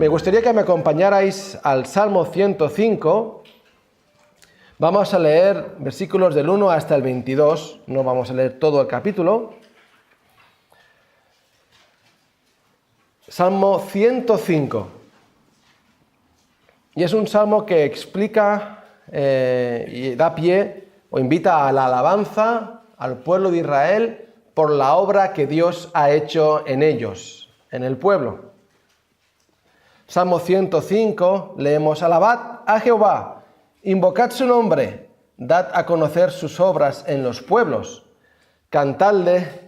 Me gustaría que me acompañarais al Salmo 105. Vamos a leer versículos del 1 hasta el 22. No vamos a leer todo el capítulo. Salmo 105. Y es un salmo que explica y da pie o invita a la alabanza al pueblo de Israel por la obra que Dios ha hecho en ellos, en el pueblo. Salmo 105, leemos: Alabad a Jehová, invocad su nombre, dad a conocer sus obras en los pueblos, cantadle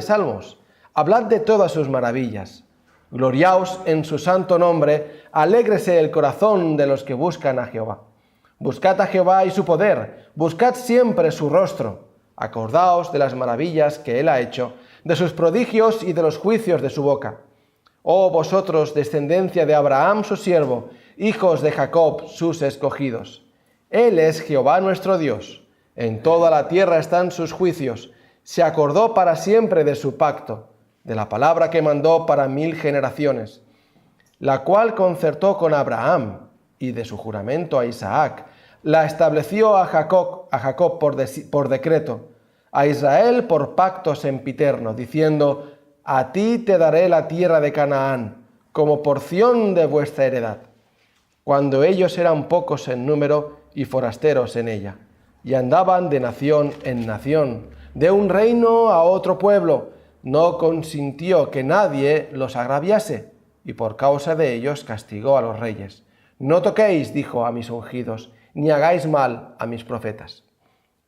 salmos, hablad de todas sus maravillas, gloriaos en su santo nombre, alégrese el corazón de los que buscan a Jehová. Buscad a Jehová y su poder, buscad siempre su rostro, acordaos de las maravillas que él ha hecho, de sus prodigios y de los juicios de su boca. Oh vosotros, descendencia de Abraham su siervo, hijos de Jacob sus escogidos. Él es Jehová nuestro Dios, en toda la tierra están sus juicios, se acordó para siempre de su pacto, de la palabra que mandó para 1000 generaciones, la cual concertó con Abraham y de su juramento a Isaac, la estableció a Jacob por decreto, a Israel por pacto sempiterno, diciendo: a ti te daré la tierra de Canaán, como porción de vuestra heredad, cuando ellos eran pocos en número y forasteros en ella, y andaban de nación en nación, de un reino a otro pueblo, no consintió que nadie los agraviase, y por causa de ellos castigó a los reyes. No toquéis, dijo, a mis ungidos, ni hagáis mal a mis profetas.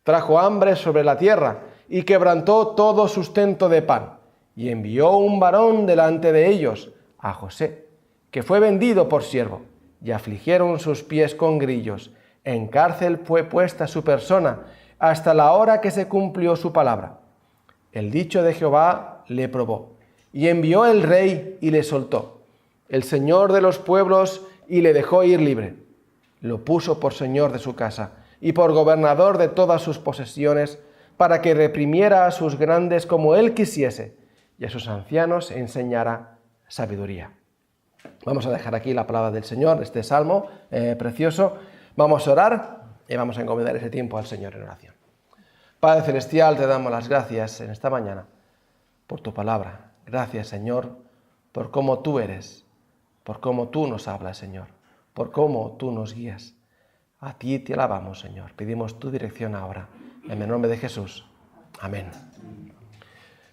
Trajo hambre sobre la tierra, y quebrantó todo sustento de pan, y envió un varón delante de ellos, a José, que fue vendido por siervo, y afligieron sus pies con grillos. En cárcel fue puesta su persona, hasta la hora que se cumplió su palabra. El dicho de Jehová le probó, y envió el rey y le soltó, el señor de los pueblos, y le dejó ir libre. Lo puso por señor de su casa, y por gobernador de todas sus posesiones, para que reprimiera a sus grandes como él quisiese, y a sus ancianos enseñara sabiduría. Vamos a dejar aquí la palabra del Señor, este salmo precioso. Vamos a orar y vamos a encomendar ese tiempo al Señor en oración. Padre Celestial, te damos las gracias en esta mañana por tu palabra. Gracias, Señor, por cómo tú eres, por cómo tú nos hablas, Señor, por cómo tú nos guías. A ti te alabamos, Señor. Pedimos tu dirección ahora. En el nombre de Jesús. Amén.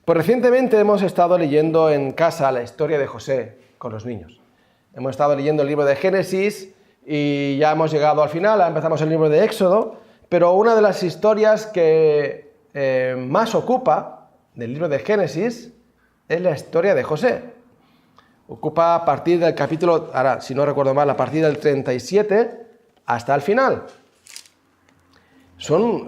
Pues recientemente hemos estado leyendo en casa la historia de José con los niños. Hemos estado leyendo el libro de Génesis y ya hemos llegado al final, empezamos el libro de Éxodo, pero una de las historias que más ocupa del libro de Génesis es la historia de José. Ocupa a partir del capítulo, ahora si no recuerdo mal, a partir del 37 hasta el final. Es un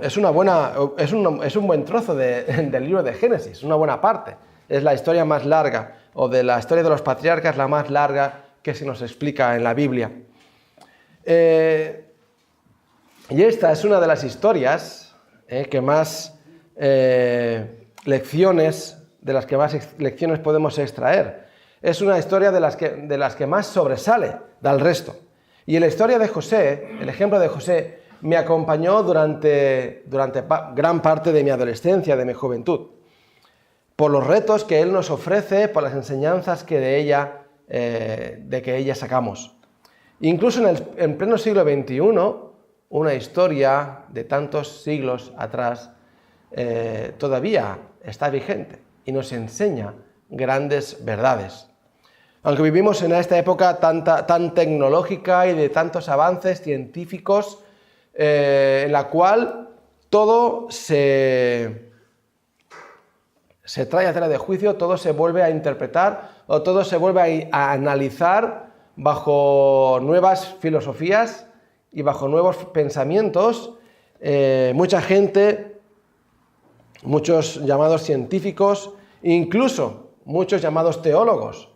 buen trozo del libro de Génesis, una buena parte. Es la historia más larga, o de la historia de los patriarcas, la más larga que se nos explica en la Biblia. Y esta es una de las historias que más lecciones podemos extraer. Es una historia de las que más sobresale del resto. Y la historia de José, el ejemplo de José, me acompañó durante gran parte de mi adolescencia, de mi juventud, por los retos que él nos ofrece, por las enseñanzas que de ella sacamos. Incluso en pleno siglo XXI, una historia de tantos siglos atrás todavía está vigente y nos enseña grandes verdades. Aunque vivimos en esta época tan tecnológica y de tantos avances científicos, en la cual todo se trae a tela de juicio, todo se vuelve a interpretar o todo se vuelve a analizar bajo nuevas filosofías y bajo nuevos pensamientos. Mucha gente, muchos llamados científicos, incluso muchos llamados teólogos,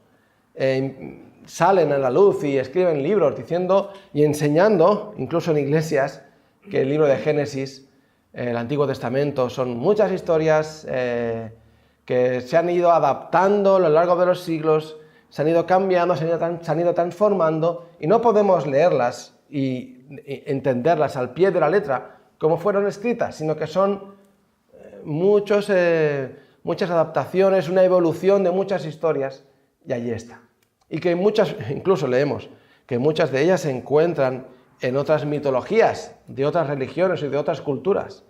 salen a la luz y escriben libros diciendo y enseñando, incluso en iglesias, que el libro de Génesis, el Antiguo Testamento, son muchas historias que se han ido adaptando a lo largo de los siglos, se han ido cambiando, se han ido transformando y no podemos leerlas y entenderlas al pie de la letra como fueron escritas, sino que son muchas adaptaciones, una evolución de muchas historias, y allí está. Y que incluso leemos, que muchas de ellas se encuentran en otras mitologías, de otras religiones y de otras culturas,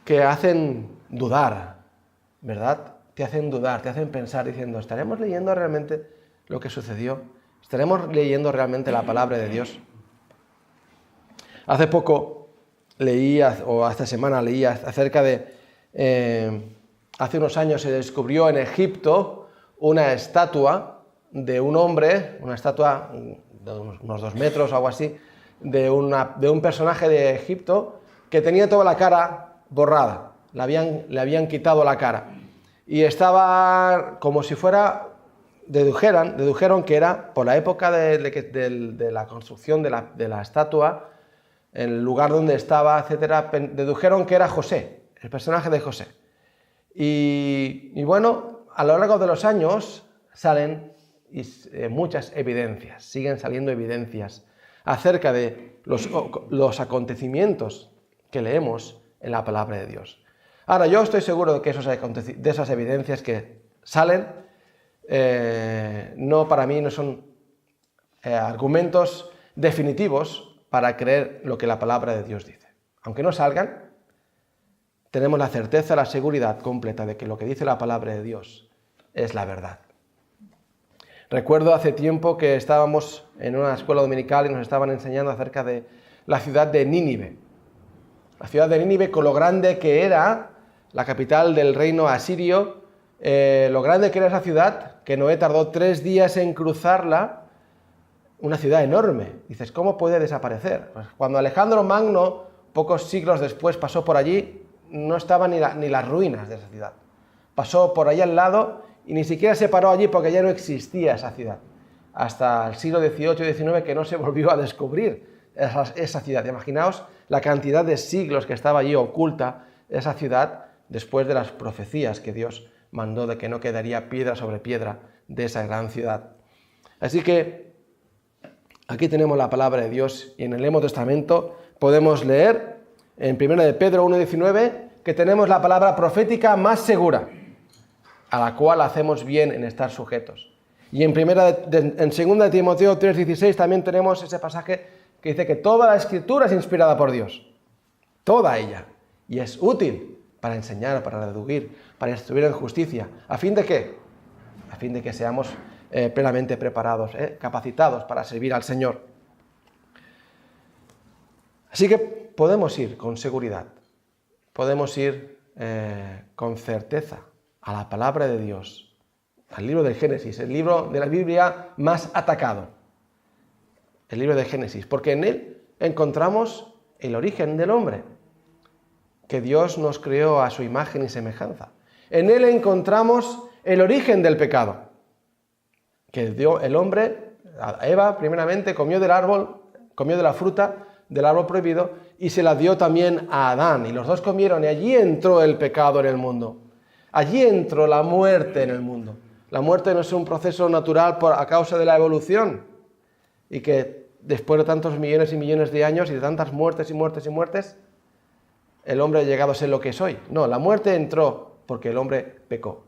que hacen dudar, ¿verdad? Te hacen dudar, te hacen pensar diciendo, ¿estaremos leyendo realmente lo que sucedió? ¿Estaremos leyendo realmente la palabra de Dios? Hace poco o esta semana leí acerca de, hace unos años se descubrió en Egipto una estatua de un hombre, una estatua de unos 2 metros o algo así, de un personaje de Egipto que tenía toda la cara borrada, le habían quitado la cara y estaba como si fuera, dedujeron que era por la época de la construcción de la estatua, el lugar donde estaba, etcétera, dedujeron que era José, el personaje de José. Y bueno, a lo largo de los años salen muchas evidencias, siguen saliendo evidencias acerca de los acontecimientos que leemos en la palabra de Dios. Ahora, yo estoy seguro de que de esas evidencias que salen, para mí no son argumentos definitivos para creer lo que la palabra de Dios dice. Aunque no salgan, tenemos la certeza, la seguridad completa de que lo que dice la palabra de Dios es la verdad. Recuerdo hace tiempo que estábamos en una escuela dominical y nos estaban enseñando acerca de la ciudad de Nínive. La ciudad de Nínive, con lo grande que era, la capital del reino asirio, lo grande que era esa ciudad, que Noé tardó 3 días en cruzarla, una ciudad enorme. Dices, ¿cómo puede desaparecer? Pues cuando Alejandro Magno, pocos siglos después, pasó por allí, no estaban ni las ruinas de esa ciudad. Pasó por allí al lado y ni siquiera se paró allí porque ya no existía esa ciudad. Hasta el siglo XVIII y XIX que no se volvió a descubrir esa ciudad. Imaginaos la cantidad de siglos que estaba allí oculta esa ciudad después de las profecías que Dios mandó de que no quedaría piedra sobre piedra de esa gran ciudad. Así que aquí tenemos la palabra de Dios y en el Nuevo Testamento podemos leer en 1 de Pedro 1:19 que tenemos la palabra profética más segura, a la cual hacemos bien en estar sujetos. Y en 2 de Timoteo 3:16 también tenemos ese pasaje que dice que toda la Escritura es inspirada por Dios, toda ella, y es útil para enseñar, para redarguir, para instruir en justicia. ¿A fin de qué? A fin de que seamos plenamente preparados, capacitados para servir al Señor. Así que podemos ir con seguridad, podemos ir con certeza a la palabra de Dios, al libro del Génesis, el libro de la Biblia más atacado, el libro de Génesis, porque en él encontramos el origen del hombre, que Dios nos creó a su imagen y semejanza. En él encontramos el origen del pecado, que el hombre, Eva primeramente, comió de la fruta del árbol prohibido y se la dio también a Adán, y los dos comieron y allí entró el pecado en el mundo. Allí entró la muerte en el mundo. La muerte no es un proceso natural a causa de la evolución y que después de tantos millones y millones de años y de tantas muertes y muertes y muertes, el hombre ha llegado a ser lo que es hoy. No, la muerte entró porque el hombre pecó.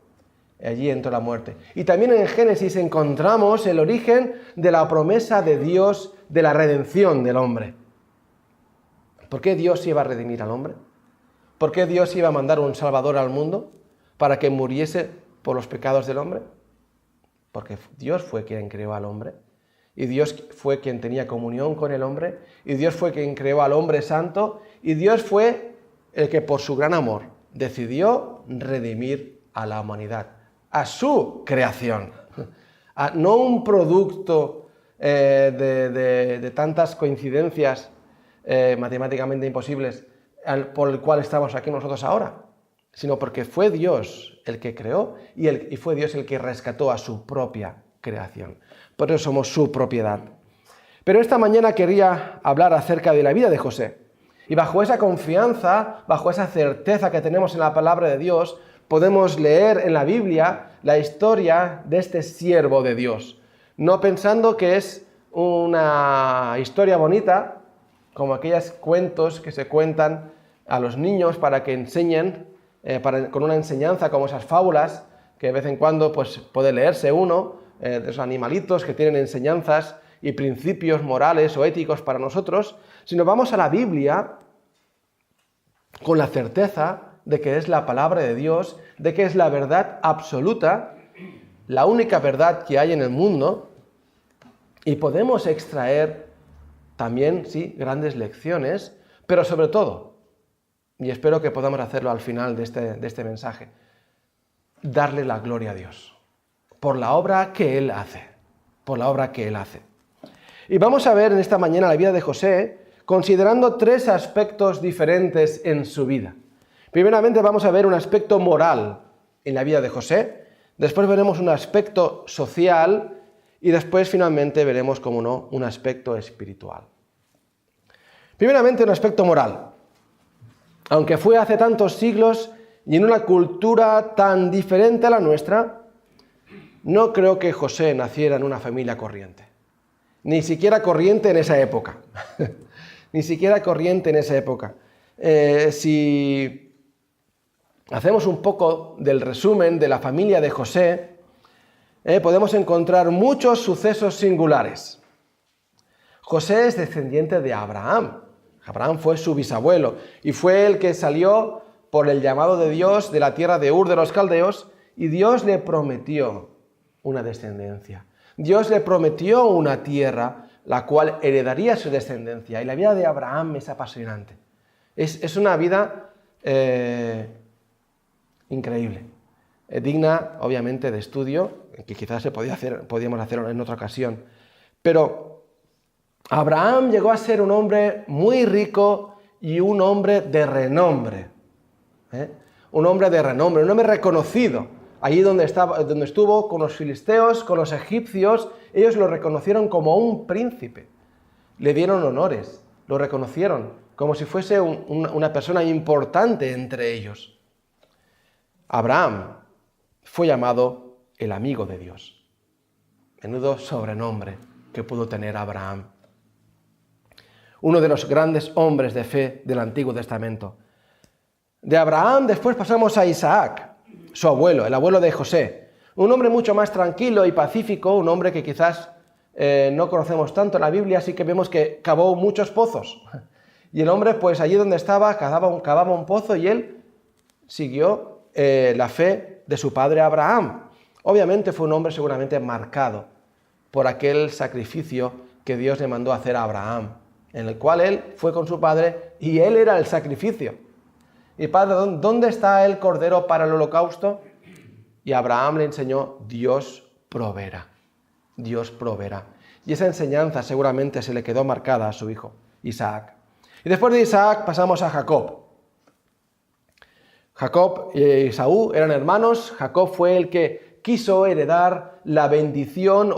Allí entró la muerte. Y también en Génesis encontramos el origen de la promesa de Dios de la redención del hombre. ¿Por qué Dios iba a redimir al hombre? ¿Por qué Dios iba a mandar un Salvador al mundo para que muriese por los pecados del hombre? Porque Dios fue quien creó al hombre, y Dios fue quien tenía comunión con el hombre, y Dios fue quien creó al hombre santo, y Dios fue el que por su gran amor decidió redimir a la humanidad, a su creación, no un producto de tantas coincidencias matemáticamente imposibles por el cual estamos aquí nosotros ahora, sino porque fue Dios el que creó y fue Dios el que rescató a su propia creación. Por eso somos su propiedad. Pero esta mañana quería hablar acerca de la vida de José. Y bajo esa confianza, bajo esa certeza que tenemos en la palabra de Dios, podemos leer en la Biblia la historia de este siervo de Dios, no pensando que es una historia bonita, como aquellos cuentos que se cuentan a los niños para que enseñen, con una enseñanza como esas fábulas, que de vez en cuando pues, puede leerse uno, de esos animalitos que tienen enseñanzas y principios morales o éticos para nosotros, sino vamos a la Biblia con la certeza de que es la palabra de Dios, de que es la verdad absoluta, la única verdad que hay en el mundo, y podemos extraer también, sí, grandes lecciones, pero sobre todo, y espero que podamos hacerlo al final de este mensaje, darle la gloria a Dios por la obra que Él hace, por la obra que Él hace. Y vamos a ver en esta mañana la vida de José, considerando 3 aspectos diferentes en su vida. Primeramente vamos a ver un aspecto moral en la vida de José, después veremos un aspecto social y después finalmente veremos, como no, un aspecto espiritual. Primeramente un aspecto moral. Aunque fue hace tantos siglos y en una cultura tan diferente a la nuestra, no creo que José naciera en una familia corriente. Ni siquiera corriente en esa época. Ni siquiera corriente en esa época. Si hacemos un poco del resumen de la familia de José, podemos encontrar muchos sucesos singulares. José es descendiente de Abraham. Abraham fue su bisabuelo y fue el que salió por el llamado de Dios de la tierra de Ur de los Caldeos, y Dios le prometió una descendencia. Dios le prometió una tierra, la cual heredaría su descendencia. Y la vida de Abraham es apasionante. Es una vida increíble, digna, obviamente, de estudio, que quizás podíamos hacerlo en otra ocasión. Pero Abraham llegó a ser un hombre muy rico y un hombre de renombre. Un hombre de renombre, un hombre reconocido. Allí donde estuvo con los filisteos, con los egipcios, ellos lo reconocieron como un príncipe. Le dieron honores, lo reconocieron como si fuese una persona importante entre ellos. Abraham fue llamado el amigo de Dios. Menudo sobrenombre que pudo tener Abraham. Uno de los grandes hombres de fe del Antiguo Testamento. De Abraham después pasamos a Isaac, su abuelo, el abuelo de José. Un hombre mucho más tranquilo y pacífico, un hombre que quizás no conocemos tanto en la Biblia, así que vemos que cavó muchos pozos. Y el hombre, pues allí donde estaba, cavaba un pozo y él siguió la fe de su padre Abraham. Obviamente fue un hombre seguramente marcado por aquel sacrificio que Dios le mandó hacer a Abraham, en el cual él fue con su padre y él era el sacrificio. Y padre, ¿dónde está el cordero para el holocausto? Y Abraham le enseñó, Dios proveerá. Dios proveerá. Y esa enseñanza seguramente se le quedó marcada a su hijo, Isaac. Y después de Isaac pasamos a Jacob. Jacob y Esaú eran hermanos. Jacob fue el que quiso heredar la bendición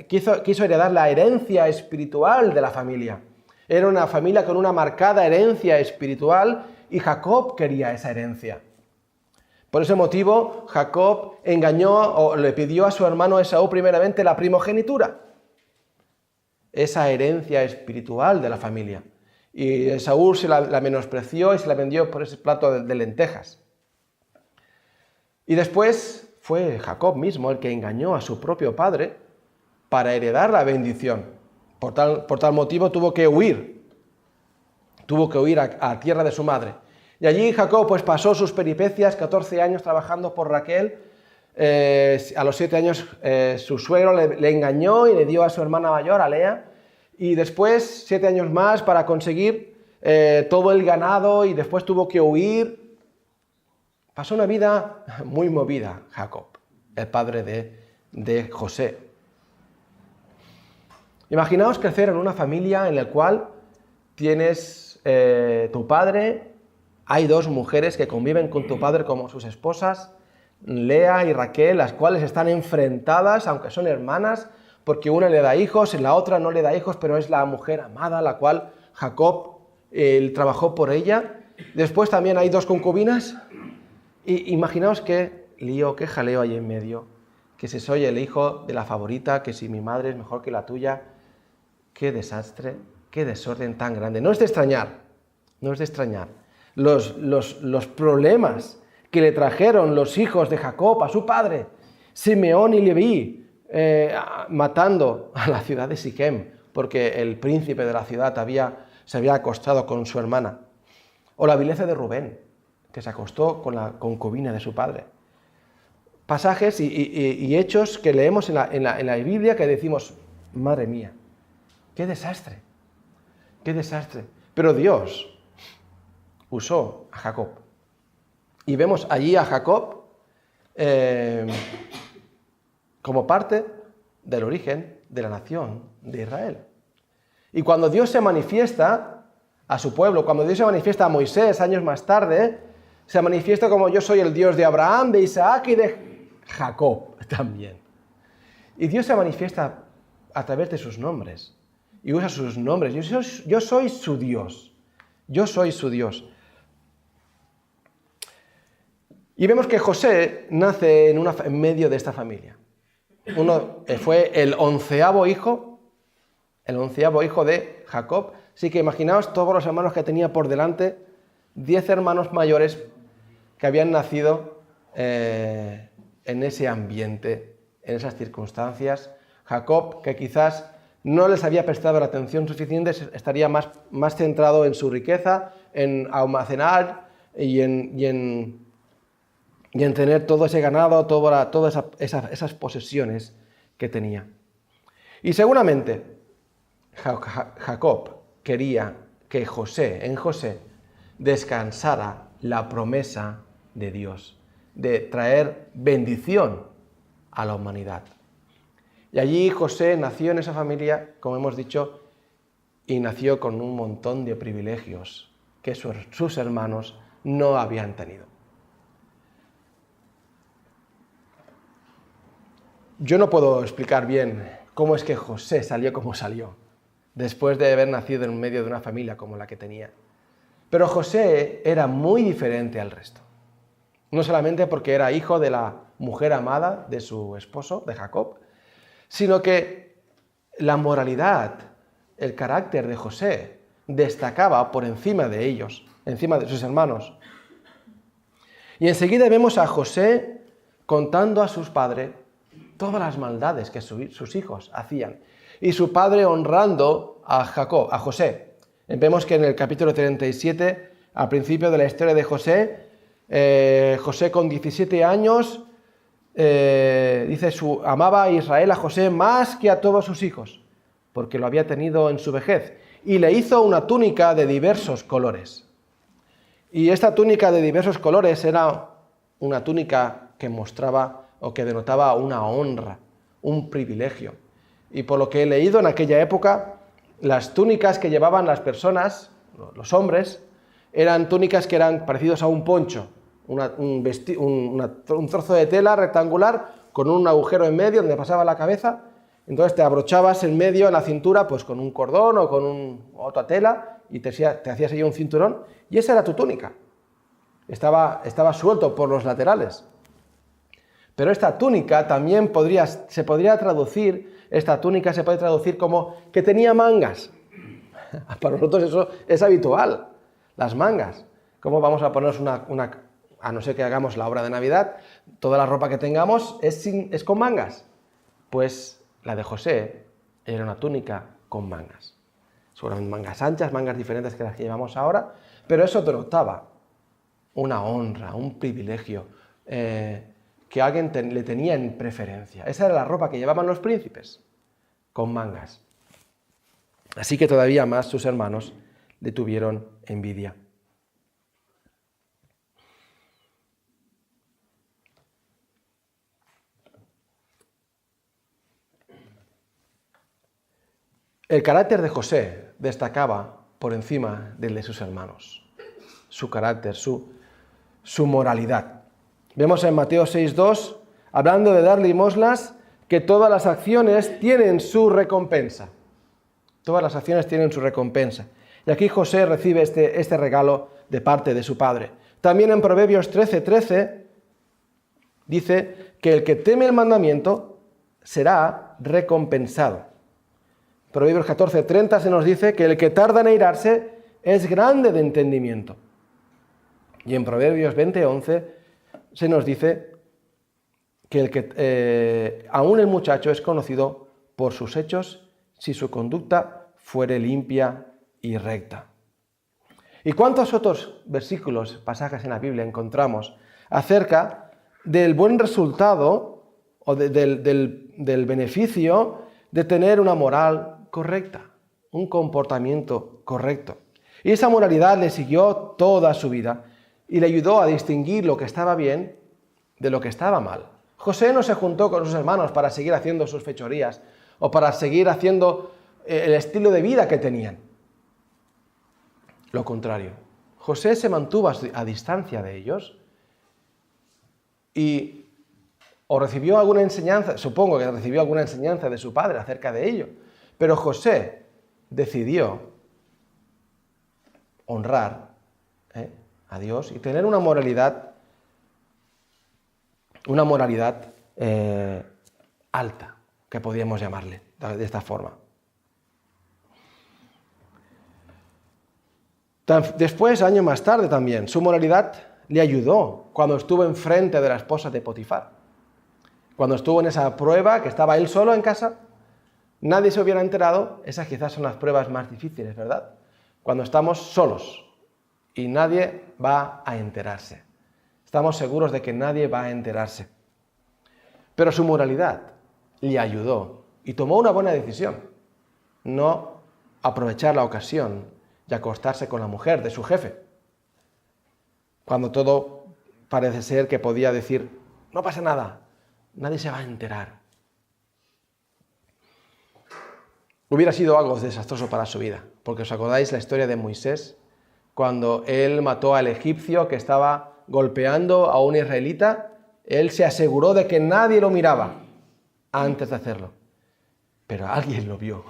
quiso heredar la herencia espiritual de la familia. Era una familia con una marcada herencia espiritual y Jacob quería esa herencia. Por ese motivo, Jacob engañó o le pidió a su hermano Esaú primeramente la primogenitura, esa herencia espiritual de la familia. Y Esaú se la menospreció y se la vendió por ese plato de lentejas. Y después fue Jacob mismo el que engañó a su propio padre para heredar la bendición. Por tal motivo tuvo que huir a tierra de su madre. Y allí Jacob pues pasó sus peripecias, 14 años trabajando por Raquel. A los 7 años su suegro le engañó y le dio a su hermana mayor, a Lea. Y después 7 años más para conseguir todo el ganado y después tuvo que huir. Pasó una vida muy movida Jacob, el padre de José. Imaginaos crecer en una familia en la cual tienes tu padre, hay 2 mujeres que conviven con tu padre como sus esposas, Lea y Raquel, las cuales están enfrentadas, aunque son hermanas, porque una le da hijos y la otra no le da hijos, pero es la mujer amada, la cual Jacob trabajó por ella. Después también hay 2 concubinas. Y imaginaos que lío, qué jaleo hay en medio, que si soy el hijo de la favorita, que si mi madre es mejor que la tuya, qué desastre, qué desorden tan grande. No es de extrañar, los problemas que le trajeron los hijos de Jacob a su padre, Simeón y Leví, matando a la ciudad de Siquem, porque el príncipe de la ciudad se había acostado con su hermana. O la vileza de Rubén, que se acostó con la concubina de su padre. Pasajes y hechos que leemos en la Biblia que decimos, madre mía, qué desastre, qué desastre. Pero Dios usó a Jacob. Y vemos allí a Jacob como parte del origen de la nación de Israel. Y cuando Dios se manifiesta a su pueblo, cuando Dios se manifiesta a Moisés años más tarde, se manifiesta como yo soy el Dios de Abraham, de Isaac y de Jacob también. Y Dios se manifiesta a través de sus nombres. Y usa sus nombres. Yo soy su Dios. Yo soy su Dios. Y vemos que José nace en medio de esta familia. Fue el 11º hijo de Jacob. Así que imaginaos todos los hermanos que tenía por delante, 10 hermanos mayores que habían nacido en ese ambiente, en esas circunstancias. Jacob, que quizás no les había prestado la atención suficiente, estaría más centrado en su riqueza, en almacenar y en tener todo ese ganado, todas esas posesiones que tenía. Y seguramente Jacob quería que en José descansara la promesa de Dios, de traer bendición a la humanidad. Y allí José nació en esa familia, como hemos dicho, y nació con un montón de privilegios que sus hermanos no habían tenido. Yo no puedo explicar bien cómo es que José salió como salió, después de haber nacido en medio de una familia como la que tenía. Pero José era muy diferente al resto. No solamente porque era hijo de la mujer amada de su esposo, de Jacob, sino que la moralidad, el carácter de José destacaba por encima de ellos, encima de sus hermanos. Y enseguida vemos a José contando a sus padres todas las maldades que sus hijos hacían. Y su padre honrando a José. Vemos que en el capítulo 37, al principio de la historia de José, José con 17 años, dice, amaba a Israel, a José, más que a todos sus hijos, porque lo había tenido en su vejez, y le hizo una túnica de diversos colores. Y esta túnica de diversos colores era una túnica que mostraba o que denotaba una honra, un privilegio. Y por lo que he leído en aquella época, las túnicas que llevaban las personas, los hombres, eran túnicas que eran parecidos a un poncho, un trozo de tela rectangular con un agujero en medio donde pasaba la cabeza. Entonces te abrochabas en medio, en la cintura, pues con un cordón o con otra tela y te hacías ahí un cinturón y esa era tu túnica. Estaba suelto por los laterales. Pero esta túnica también se podría traducir como que tenía mangas. Para nosotros eso es habitual, las mangas. ¿Cómo vamos a ponernos a no ser que hagamos la obra de Navidad, toda la ropa que tengamos es con mangas? Pues la de José era una túnica con mangas. Son mangas anchas, mangas diferentes que las que llevamos ahora, pero eso denotaba una honra, un privilegio, que alguien le tenía en preferencia. Esa era la ropa que llevaban los príncipes, con mangas. Así que todavía más sus hermanos le tuvieron envidia. El carácter de José destacaba por encima del de sus hermanos. Su carácter, su moralidad. Vemos en Mateo 6:2, hablando de dar limosnas, que todas las acciones tienen su recompensa. Todas las acciones tienen su recompensa. Y aquí José recibe este regalo de parte de su padre. También en Proverbios 13:13 dice que el que teme el mandamiento será recompensado. Proverbios 14:30 se nos dice que el que tarda en airarse es grande de entendimiento. Y en Proverbios 20:11 se nos dice que aún el muchacho es conocido por sus hechos si su conducta fuere limpia y recta. ¿Y cuántos otros versículos, pasajes en la Biblia encontramos acerca del buen resultado o del beneficio de tener una moral correcta, un comportamiento correcto? Y esa moralidad le siguió toda su vida y le ayudó a distinguir lo que estaba bien de lo que estaba mal. José no se juntó con sus hermanos para seguir haciendo sus fechorías o para seguir haciendo el estilo de vida que tenían. Lo contrario, José se mantuvo a distancia de ellos y o recibió alguna enseñanza, supongo que recibió alguna enseñanza de su padre acerca de ello, pero José decidió honrar a Dios y tener una moralidad alta, que podríamos llamarle de esta forma. Después, años más tarde también, su moralidad le ayudó cuando estuvo enfrente de la esposa de Potifar. Cuando estuvo en esa prueba, que estaba él solo en casa, nadie se hubiera enterado. Esas quizás son las pruebas más difíciles, ¿verdad? Cuando estamos solos y nadie va a enterarse. Estamos seguros de que nadie va a enterarse. Pero su moralidad le ayudó y tomó una buena decisión. No aprovechar la ocasión y acostarse con la mujer de su jefe. Cuando todo parece ser que podía decir, no pasa nada, nadie se va a enterar. Hubiera sido algo desastroso para su vida, porque os acordáis la historia de Moisés, cuando él mató al egipcio que estaba golpeando a un israelita, él se aseguró de que nadie lo miraba antes de hacerlo. Pero alguien lo vio,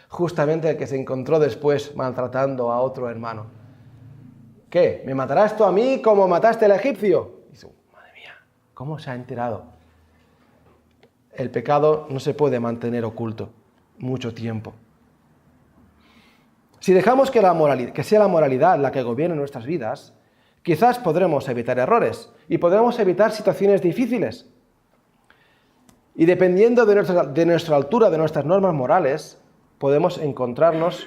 justamente el que se encontró después maltratando a otro hermano. ¿Qué? ¿Me matarás tú a mí como mataste al egipcio? Y dice, madre mía, ¿cómo se ha enterado? El pecado no se puede mantener oculto mucho tiempo. Si dejamos que sea la moralidad la que gobierne nuestras vidas, quizás podremos evitar errores y podremos evitar situaciones difíciles. Y dependiendo de nuestra altura, de nuestras normas morales, podemos encontrarnos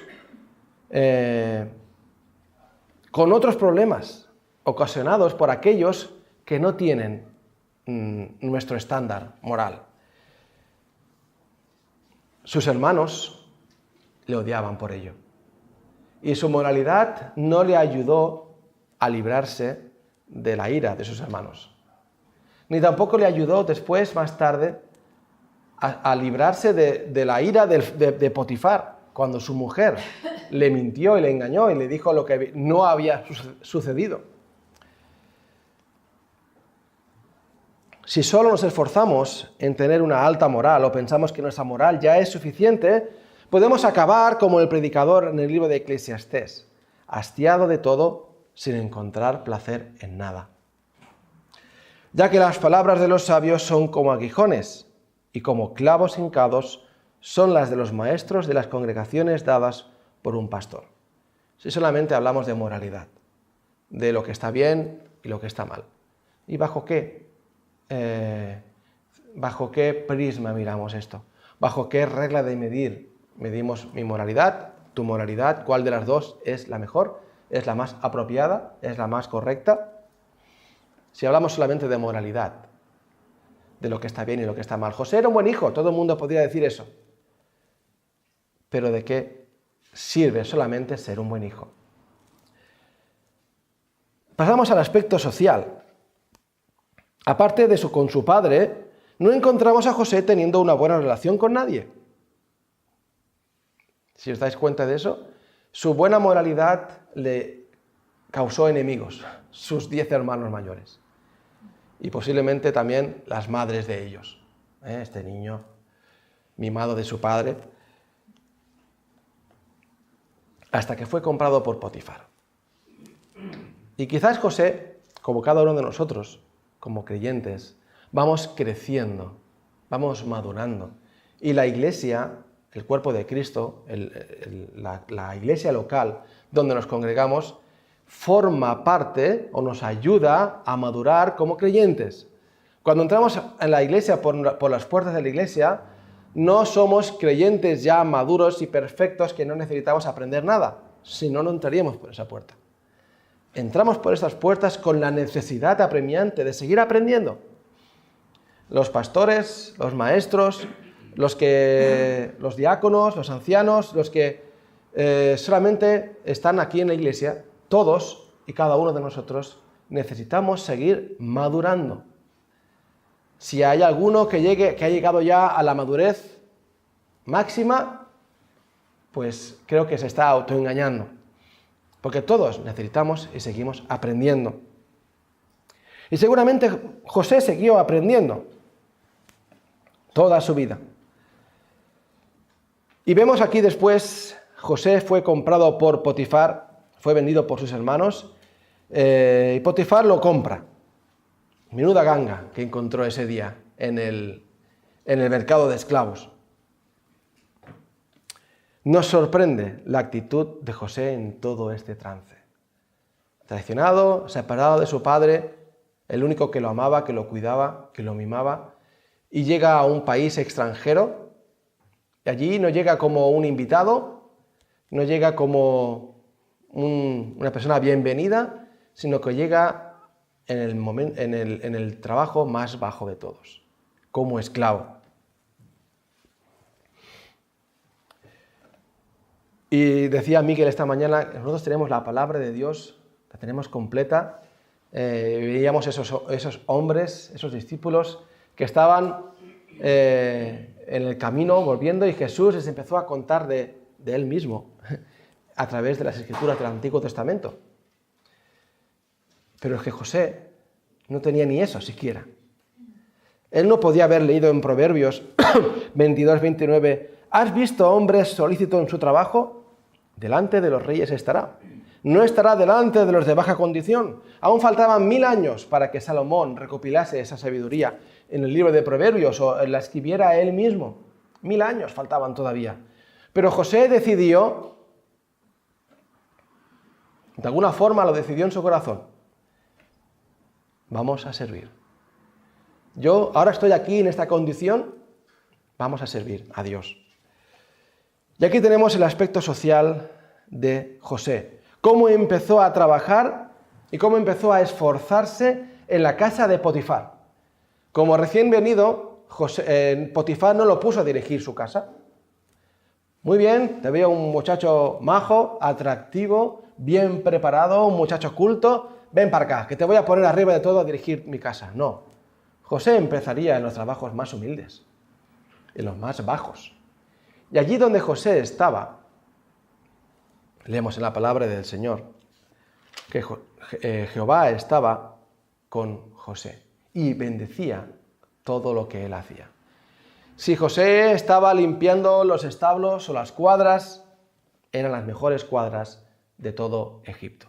con otros problemas ocasionados por aquellos que no tienen nuestro estándar moral. Sus hermanos le odiaban por ello. Y su moralidad no le ayudó a librarse de la ira de sus hermanos. Ni tampoco le ayudó después, más tarde, a librarse de la ira de Potifar, cuando su mujer le mintió y le engañó y le dijo lo que no había sucedido. Si solo nos esforzamos en tener una alta moral o pensamos que nuestra moral ya es suficiente, podemos acabar como el predicador en el libro de Eclesiastés, hastiado de todo sin encontrar placer en nada. Ya que las palabras de los sabios son como aguijones y como clavos hincados son las de los maestros de las congregaciones dadas por un pastor. Si solamente hablamos de moralidad, de lo que está bien y lo que está mal. ¿Y bajo qué prisma miramos esto? ¿Bajo qué regla de medimos mi moralidad, tu moralidad? ¿Cuál de las dos es la mejor? ¿Es la más apropiada? ¿Es la más correcta? Si hablamos solamente de moralidad, de lo que está bien y lo que está mal. José era un buen hijo, todo el mundo podría decir eso. Pero ¿de qué sirve solamente ser un buen hijo? Pasamos al aspecto social. Aparte con su padre, no encontramos a José teniendo una buena relación con nadie. Si os dais cuenta de eso, su buena moralidad le causó enemigos, sus 10 hermanos mayores. Y posiblemente también las madres de ellos. Este niño mimado de su padre, hasta que fue comprado por Potifar. Y quizás José, como cada uno de nosotros, como creyentes, vamos creciendo, vamos madurando. Y la iglesia, el cuerpo de Cristo, la iglesia local donde nos congregamos, forma parte o nos ayuda a madurar como creyentes. Cuando entramos en la iglesia, por las puertas de la iglesia, no somos creyentes ya maduros y perfectos que no necesitamos aprender nada, si no, no entraríamos por esa puerta. Entramos por estas puertas con la necesidad apremiante de seguir aprendiendo. Los pastores, los maestros, los diáconos, los ancianos, los que solamente están aquí en la iglesia, todos y cada uno de nosotros necesitamos seguir madurando. Si hay alguno que ha llegado ya a la madurez máxima, pues creo que se está autoengañando. Porque todos necesitamos y seguimos aprendiendo. Y seguramente José siguió aprendiendo toda su vida. Y vemos aquí después, José fue comprado por Potifar, fue vendido por sus hermanos, y Potifar lo compra. Menuda ganga que encontró ese día en el mercado de esclavos. Nos sorprende la actitud de José en todo este trance. Traicionado, separado de su padre, el único que lo amaba, que lo cuidaba, que lo mimaba, y llega a un país extranjero, y allí no llega como un invitado, no llega como una persona bienvenida, sino que llega en el trabajo más bajo de todos, como esclavo. Y decía Miguel esta mañana, nosotros tenemos la palabra de Dios, la tenemos completa. Veíamos esos hombres, esos discípulos que estaban en el camino volviendo, y Jesús les empezó a contar de él mismo a través de las escrituras del Antiguo Testamento. Pero es que José no tenía ni eso siquiera. Él no podía haber leído en Proverbios 22-29, ¿has visto hombre solícito en su trabajo? Delante de los reyes estará. No estará delante de los de baja condición. Aún faltaban 1000 años para que Salomón recopilase esa sabiduría en el libro de Proverbios o la escribiera él mismo. 1000 años faltaban todavía. Pero José decidió, de alguna forma lo decidió en su corazón, vamos a servir. Yo ahora estoy aquí en esta condición, vamos a servir a Dios. Y aquí tenemos el aspecto social de José. Cómo empezó a trabajar y cómo empezó a esforzarse en la casa de Potifar. Como recién venido, Potifar no lo puso a dirigir su casa. Muy bien, te veo un muchacho majo, atractivo, bien preparado, un muchacho culto. Ven para acá, que te voy a poner arriba de todo a dirigir mi casa. No. José empezaría en los trabajos más humildes, en los más bajos. Y allí donde José estaba, leemos en la palabra del Señor, que Jehová estaba con José y bendecía todo lo que él hacía. Si José estaba limpiando los establos o las cuadras, eran las mejores cuadras de todo Egipto.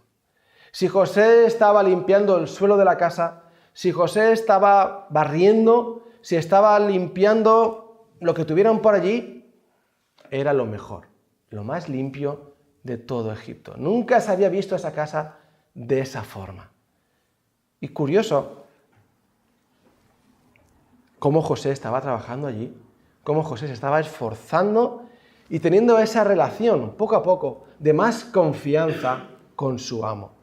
Si José estaba limpiando el suelo de la casa, si José estaba barriendo, si estaba limpiando lo que tuvieran por allí, era lo mejor, lo más limpio de todo Egipto. Nunca se había visto esa casa de esa forma. Y curioso, cómo José estaba trabajando allí, cómo José se estaba esforzando y teniendo esa relación, poco a poco, de más confianza con su amo.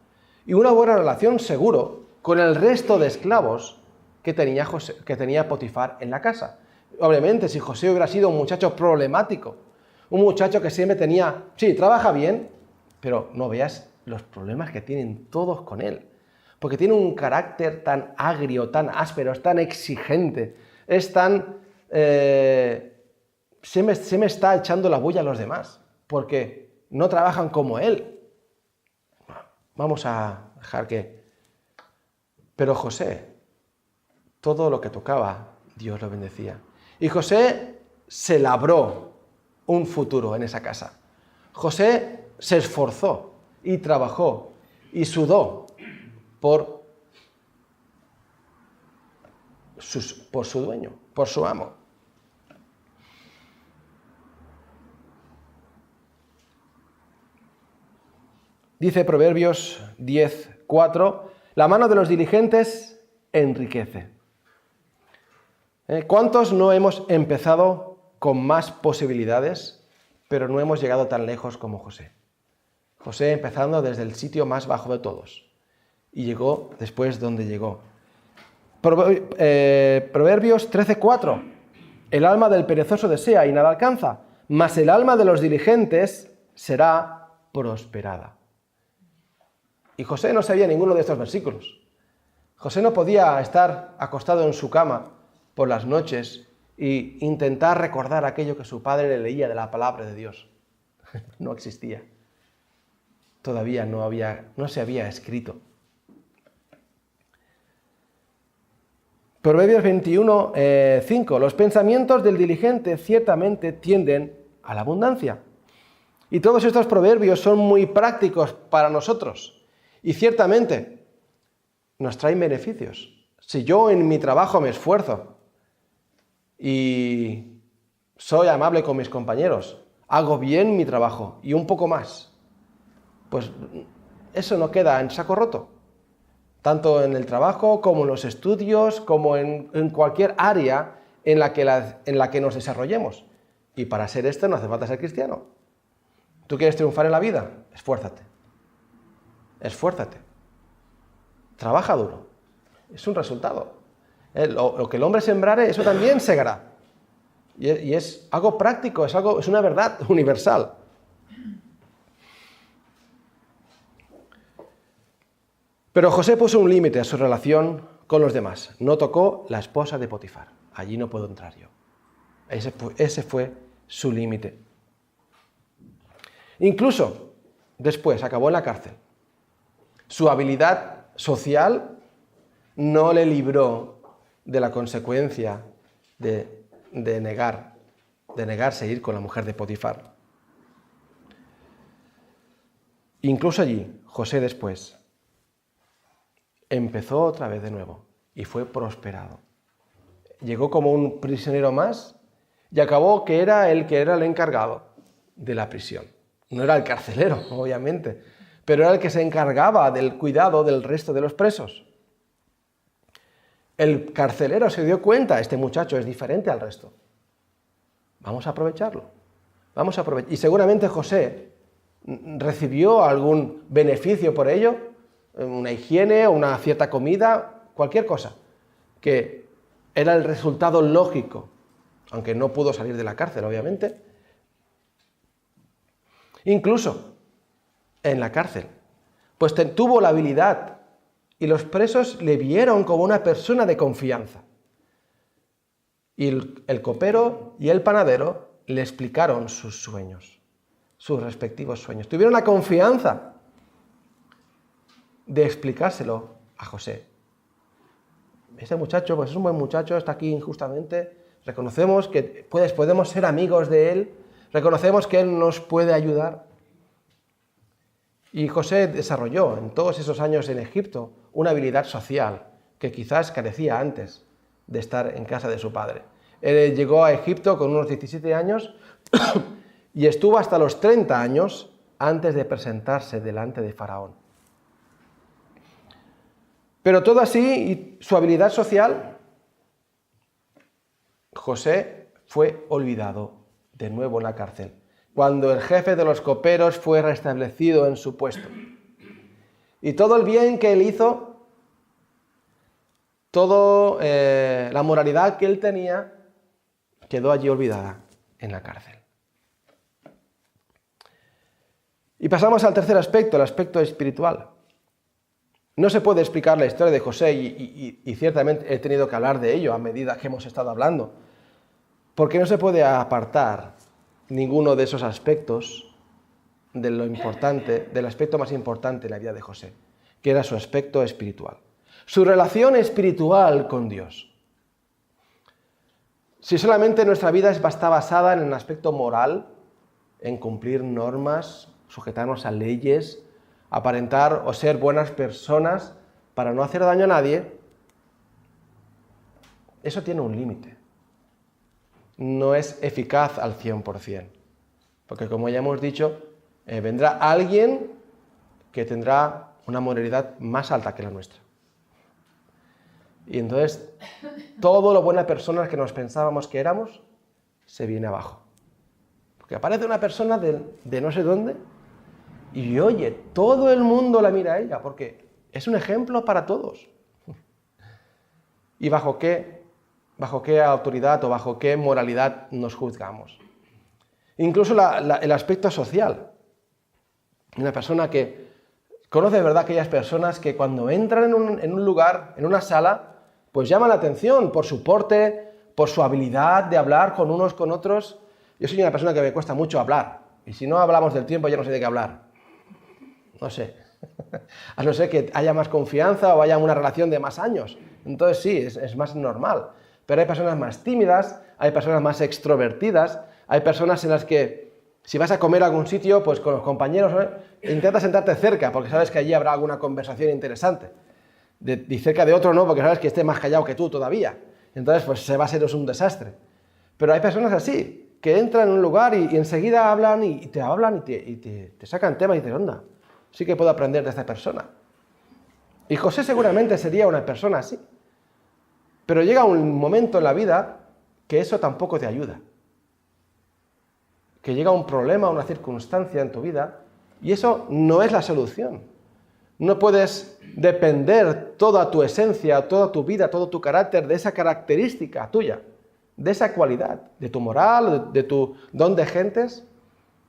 Y una buena relación, seguro, con el resto de esclavos que tenía Potifar en la casa. Obviamente, si José hubiera sido un muchacho problemático, un muchacho que siempre trabaja bien, pero no veas los problemas que tienen todos con él. Porque tiene un carácter tan agrio, tan áspero, es tan exigente, es tan... se me está echando la bulla a los demás, porque no trabajan como él. Vamos a dejar que... Pero José, todo lo que tocaba, Dios lo bendecía. Y José se labró un futuro en esa casa. José se esforzó y trabajó y sudó por por su dueño, por su amo. Dice Proverbios 10:4, la mano de los diligentes enriquece. ¿Cuántos no hemos empezado con más posibilidades, pero no hemos llegado tan lejos como José? José empezando desde el sitio más bajo de todos y llegó después donde llegó. Proverbios 13:4, el alma del perezoso desea y nada alcanza, mas el alma de los diligentes será prosperada. Y José no sabía ninguno de estos versículos. José no podía estar acostado en su cama por las noches e intentar recordar aquello que su padre le leía de la palabra de Dios. No existía. Todavía no se había escrito. Proverbios 21:5, los pensamientos del diligente ciertamente tienden a la abundancia. Y todos estos proverbios son muy prácticos para nosotros. Y ciertamente nos traen beneficios. Si yo en mi trabajo me esfuerzo y soy amable con mis compañeros, hago bien mi trabajo y un poco más, pues eso no queda en saco roto. Tanto en el trabajo como en los estudios, como en cualquier área en la que nos desarrollemos. Y para ser esto no hace falta ser cristiano. ¿Tú quieres triunfar en la vida? Esfuérzate. Esfuérzate. Trabaja duro. Es un resultado. Lo que el hombre sembrare, eso también segará. Y es algo práctico, es una verdad universal. Pero José puso un límite a su relación con los demás. No tocó la esposa de Potifar. Allí no puedo entrar yo. Ese fue su límite. Incluso después acabó en la cárcel. Su habilidad social no le libró de la consecuencia de negarse a ir con la mujer de Potifar. Incluso allí, José después empezó otra vez de nuevo y fue prosperado. Llegó como un prisionero más y acabó que era el encargado de la prisión. No era el carcelero, obviamente, pero era el que se encargaba del cuidado del resto de los presos. El carcelero se dio cuenta, este muchacho es diferente al resto. Vamos a aprovecharlo. Y seguramente José recibió algún beneficio por ello, una higiene, una cierta comida, cualquier cosa, que era el resultado lógico, aunque no pudo salir de la cárcel, obviamente. Incluso en la cárcel, pues tuvo la habilidad y los presos le vieron como una persona de confianza. Y el copero y el panadero le explicaron sus sueños, sus respectivos sueños. Tuvieron la confianza de explicárselo a José. Este muchacho, pues es un buen muchacho, está aquí injustamente. Reconocemos que podemos ser amigos de él. Reconocemos que él nos puede ayudar. Y José desarrolló en todos esos años en Egipto una habilidad social que quizás carecía antes de estar en casa de su padre. Él llegó a Egipto con unos 17 años y estuvo hasta los 30 años antes de presentarse delante de Faraón. Pero todo así, y su habilidad social, José fue olvidado de nuevo en la cárcel, cuando el jefe de los coperos fue restablecido en su puesto. Y todo el bien que él hizo, toda la moralidad que él tenía, quedó allí olvidada en la cárcel. Y pasamos al tercer aspecto, el aspecto espiritual. No se puede explicar la historia de José y ciertamente he tenido que hablar de ello a medida que hemos estado hablando, porque no se puede apartar ninguno de esos aspectos de lo importante, del aspecto más importante de la vida de José, que era su aspecto espiritual. Su relación espiritual con Dios. Si solamente nuestra vida está basada en el aspecto moral, en cumplir normas, sujetarnos a leyes, aparentar o ser buenas personas para no hacer daño a nadie, eso tiene un límite. No es eficaz al 100%. Porque como ya hemos dicho, vendrá alguien que tendrá una moralidad más alta que la nuestra. Y entonces, todo lo buenas personas que nos pensábamos que éramos, se viene abajo. Porque aparece una persona de no sé dónde y oye, todo el mundo la mira a ella, porque es un ejemplo para todos. ¿Y bajo qué autoridad o bajo qué moralidad nos juzgamos? Incluso el aspecto social. Una persona que conoce de verdad aquellas personas que cuando entran en un lugar, en una sala, pues llaman la atención por su porte, por su habilidad de hablar con unos con otros. Yo soy una persona que me cuesta mucho hablar, y si no hablamos del tiempo ya no sé de qué hablar. No sé. A no ser que haya más confianza o haya una relación de más años. Entonces sí, es más normal. Pero hay personas más tímidas, hay personas más extrovertidas, hay personas en las que si vas a comer a algún sitio, pues con los compañeros, intenta sentarte cerca, porque sabes que allí habrá alguna conversación interesante. Y cerca de otro no, porque sabes que esté más callado que tú todavía. Entonces, pues se va a ser un desastre. Pero hay personas así, que entran en un lugar y enseguida hablan y te hablan y te sacan temas y dices, onda, sí que puedo aprender de esta persona. Y José seguramente sería una persona así. Pero llega un momento en la vida que eso tampoco te ayuda. Que llega un problema, una circunstancia en tu vida, y eso no es la solución. No puedes depender toda tu esencia, toda tu vida, todo tu carácter de esa característica tuya, de esa cualidad, de tu moral, de tu don de gentes,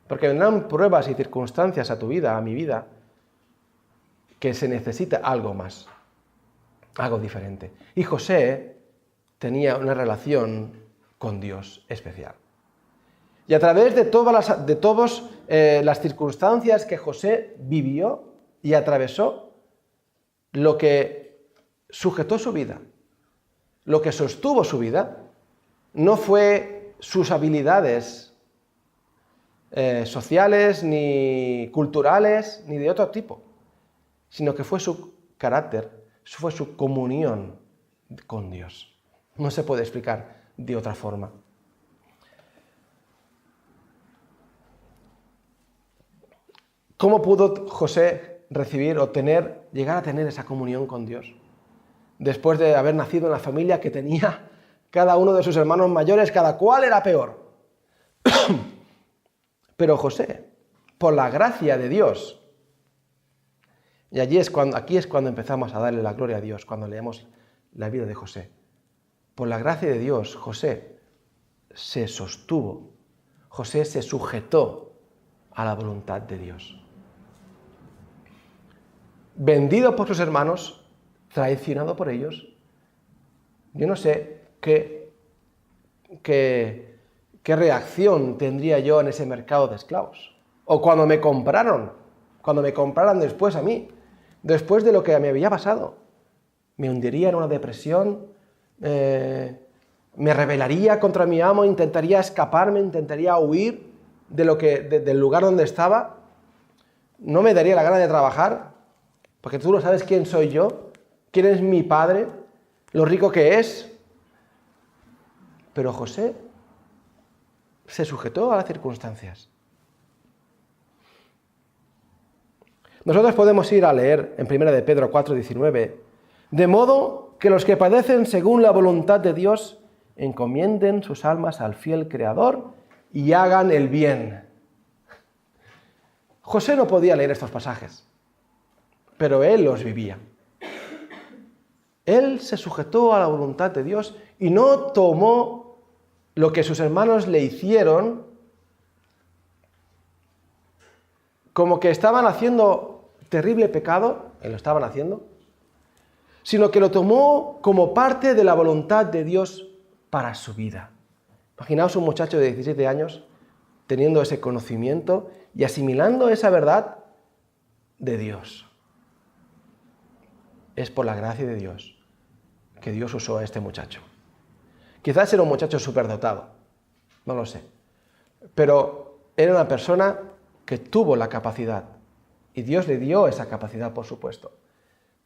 porque vendrán pruebas y circunstancias a tu vida, a mi vida, que se necesita algo más, algo diferente. Y José tenía una relación con Dios especial. Y a través de todas las circunstancias que José vivió y atravesó, lo que sujetó su vida, lo que sostuvo su vida, no fue sus habilidades sociales, ni culturales, ni de otro tipo, sino que fue su carácter, fue su comunión con Dios. No se puede explicar de otra forma. ¿Cómo pudo José llegar a tener esa comunión con Dios? Después de haber nacido en la familia que tenía cada uno de sus hermanos mayores, cada cual era peor. Pero José, por la gracia de Dios, y aquí es cuando empezamos a darle la gloria a Dios, cuando leemos la vida de José. Por la gracia de Dios, José se sostuvo, José se sujetó a la voluntad de Dios. Vendido por sus hermanos, traicionado por ellos. Yo no sé qué reacción tendría yo en ese mercado de esclavos. O cuando me compraran después a mí, después de lo que me había pasado. Me hundiría en una depresión, me rebelaría contra mi amo, intentaría escaparme, intentaría huir del lugar donde estaba. No me daría la gana de trabajar, porque tú no sabes quién soy yo, quién es mi padre, lo rico que es. Pero José se sujetó a las circunstancias. Nosotros podemos ir a leer en 1 de Pedro 4:19, de modo que los que padecen según la voluntad de Dios encomienden sus almas al fiel Creador y hagan el bien. José no podía leer estos pasajes, pero él los vivía. Él se sujetó a la voluntad de Dios y no tomó lo que sus hermanos le hicieron como que estaban haciendo terrible pecado, y lo estaban haciendo, sino que lo tomó como parte de la voluntad de Dios para su vida. Imaginaos un muchacho de 17 años teniendo ese conocimiento y asimilando esa verdad de Dios. Es por la gracia de Dios que Dios usó a este muchacho. Quizás era un muchacho superdotado, no lo sé, pero era una persona que tuvo la capacidad, y Dios le dio esa capacidad, por supuesto,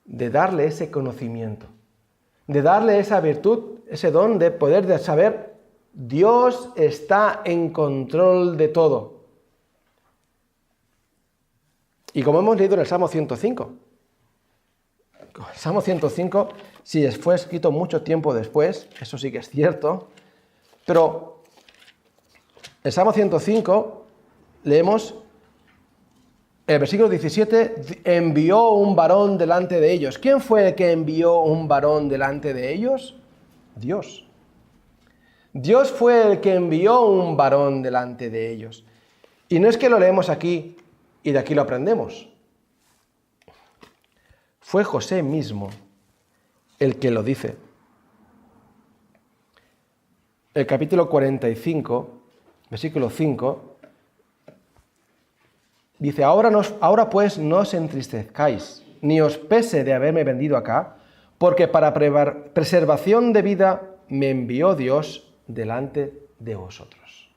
de darle ese conocimiento, de darle esa virtud ese don de poder de saber, Dios está en control de todo. Y como hemos leído en el Salmo 105, el Salmo 105, sí, fue escrito mucho tiempo después, eso sí que es cierto, pero el Salmo 105 leemos el versículo 17, envió un varón delante de ellos. ¿Quién fue el que envió un varón delante de ellos? Dios. Dios fue el que envió un varón delante de ellos. Y no es que lo leemos aquí y de aquí lo aprendemos. Fue José mismo el que lo dice. El capítulo 45, versículo 5, dice, ahora pues no os entristezcáis, ni os pese de haberme vendido acá, porque para preservación de vida me envió Dios delante de vosotros.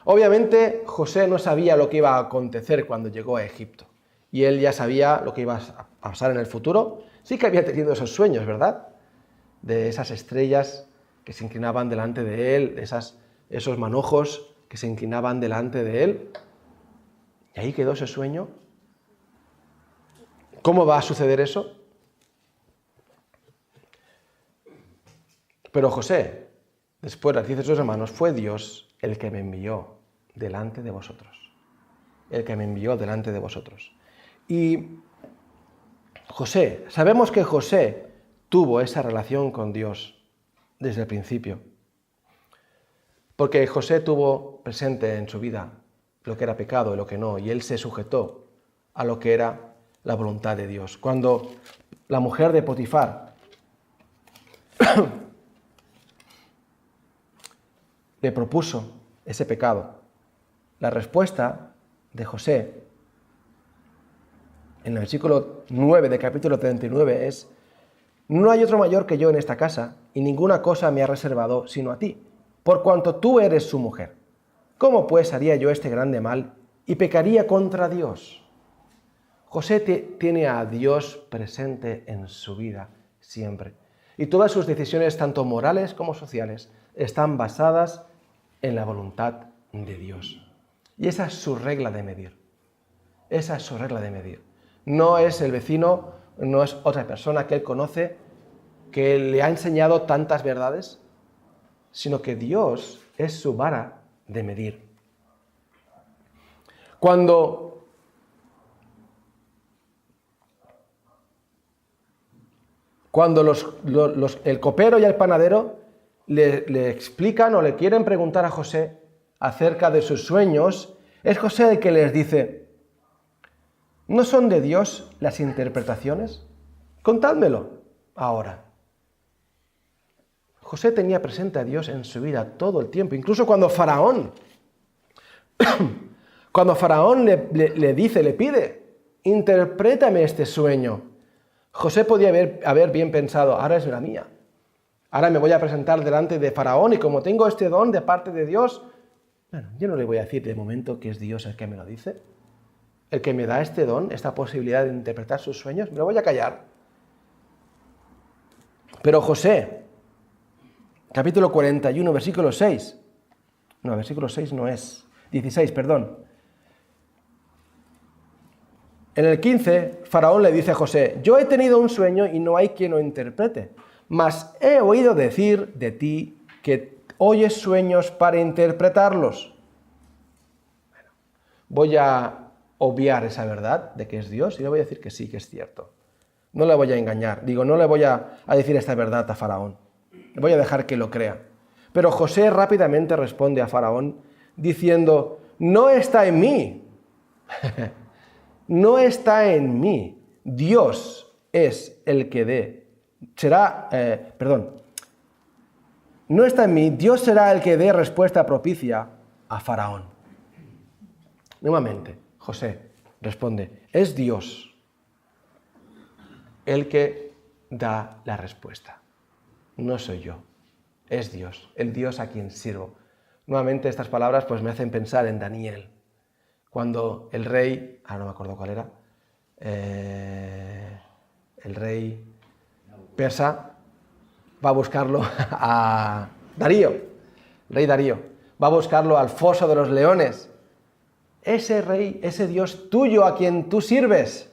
Obviamente José no sabía lo que iba a acontecer cuando llegó a Egipto, y él ya sabía lo que iba a pasar en el futuro. Sí que había tenido esos sueños, ¿verdad? De esas estrellas que se inclinaban delante de él, de esos manojos que se inclinaban delante de él. Y ahí quedó ese sueño. ¿Cómo va a suceder eso? Pero José, después les dice a sus hermanos, fue Dios el que me envió delante de vosotros. El que me envió delante de vosotros. Y José, sabemos que José tuvo esa relación con Dios desde el principio. Porque José tuvo presente en su vida lo que era pecado y lo que no, y él se sujetó a lo que era la voluntad de Dios. Cuando la mujer de Potifar le propuso ese pecado, la respuesta de José en el versículo 9 del capítulo 39 es: no hay otro mayor que yo en esta casa, y ninguna cosa me ha reservado sino a ti, por cuanto tú eres su mujer. ¿Cómo pues haría yo este grande mal y pecaría contra Dios? José tiene a Dios presente en su vida siempre. Y todas sus decisiones, tanto morales como sociales, están basadas en la voluntad de Dios. Y esa es su regla de medir. Esa es su regla de medir. No es el vecino, no es otra persona que él conoce, que le ha enseñado tantas verdades, sino que Dios es su vara de medir. Cuando el copero y el panadero le explican o le quieren preguntar a José acerca de sus sueños, es José el que les dice: ¿no son de Dios las interpretaciones? Contádmelo ahora. José tenía presente a Dios en su vida todo el tiempo, incluso cuando Faraón le dice, le pide, interprétame este sueño. José podía haber bien pensado, ahora es la mía. Ahora me voy a presentar delante de Faraón y como tengo este don de parte de Dios, bueno, yo no le voy a decir de momento que es Dios el que me lo dice, el que me da este don, esta posibilidad de interpretar sus sueños, me lo voy a callar. Pero José, capítulo 41, versículo 6, no, versículo 6 no es, 16, perdón. En el 15, Faraón le dice a José: yo he tenido un sueño y no hay quien lo interprete, mas he oído decir de ti que oyes sueños para interpretarlos. Bueno, voy a obviar esa verdad de que es Dios y le voy a decir que sí, que es cierto. No le voy a engañar, no le voy a decir esta verdad a Faraón. Le voy a dejar que lo crea. Pero José rápidamente responde a Faraón diciendo: no está en mí. No está en mí. Dios es el que dé. No está en mí. Dios será el que dé respuesta propicia a Faraón. Nuevamente, José responde: es Dios el que da la respuesta. No soy yo. Es Dios, el Dios a quien sirvo. Nuevamente estas palabras pues me hacen pensar en Daniel. Cuando el rey, no me acuerdo cuál era, el rey persa va a buscarlo a Darío, el rey Darío, va a buscarlo al foso de los leones. Ese rey, ese Dios tuyo a quien tú sirves,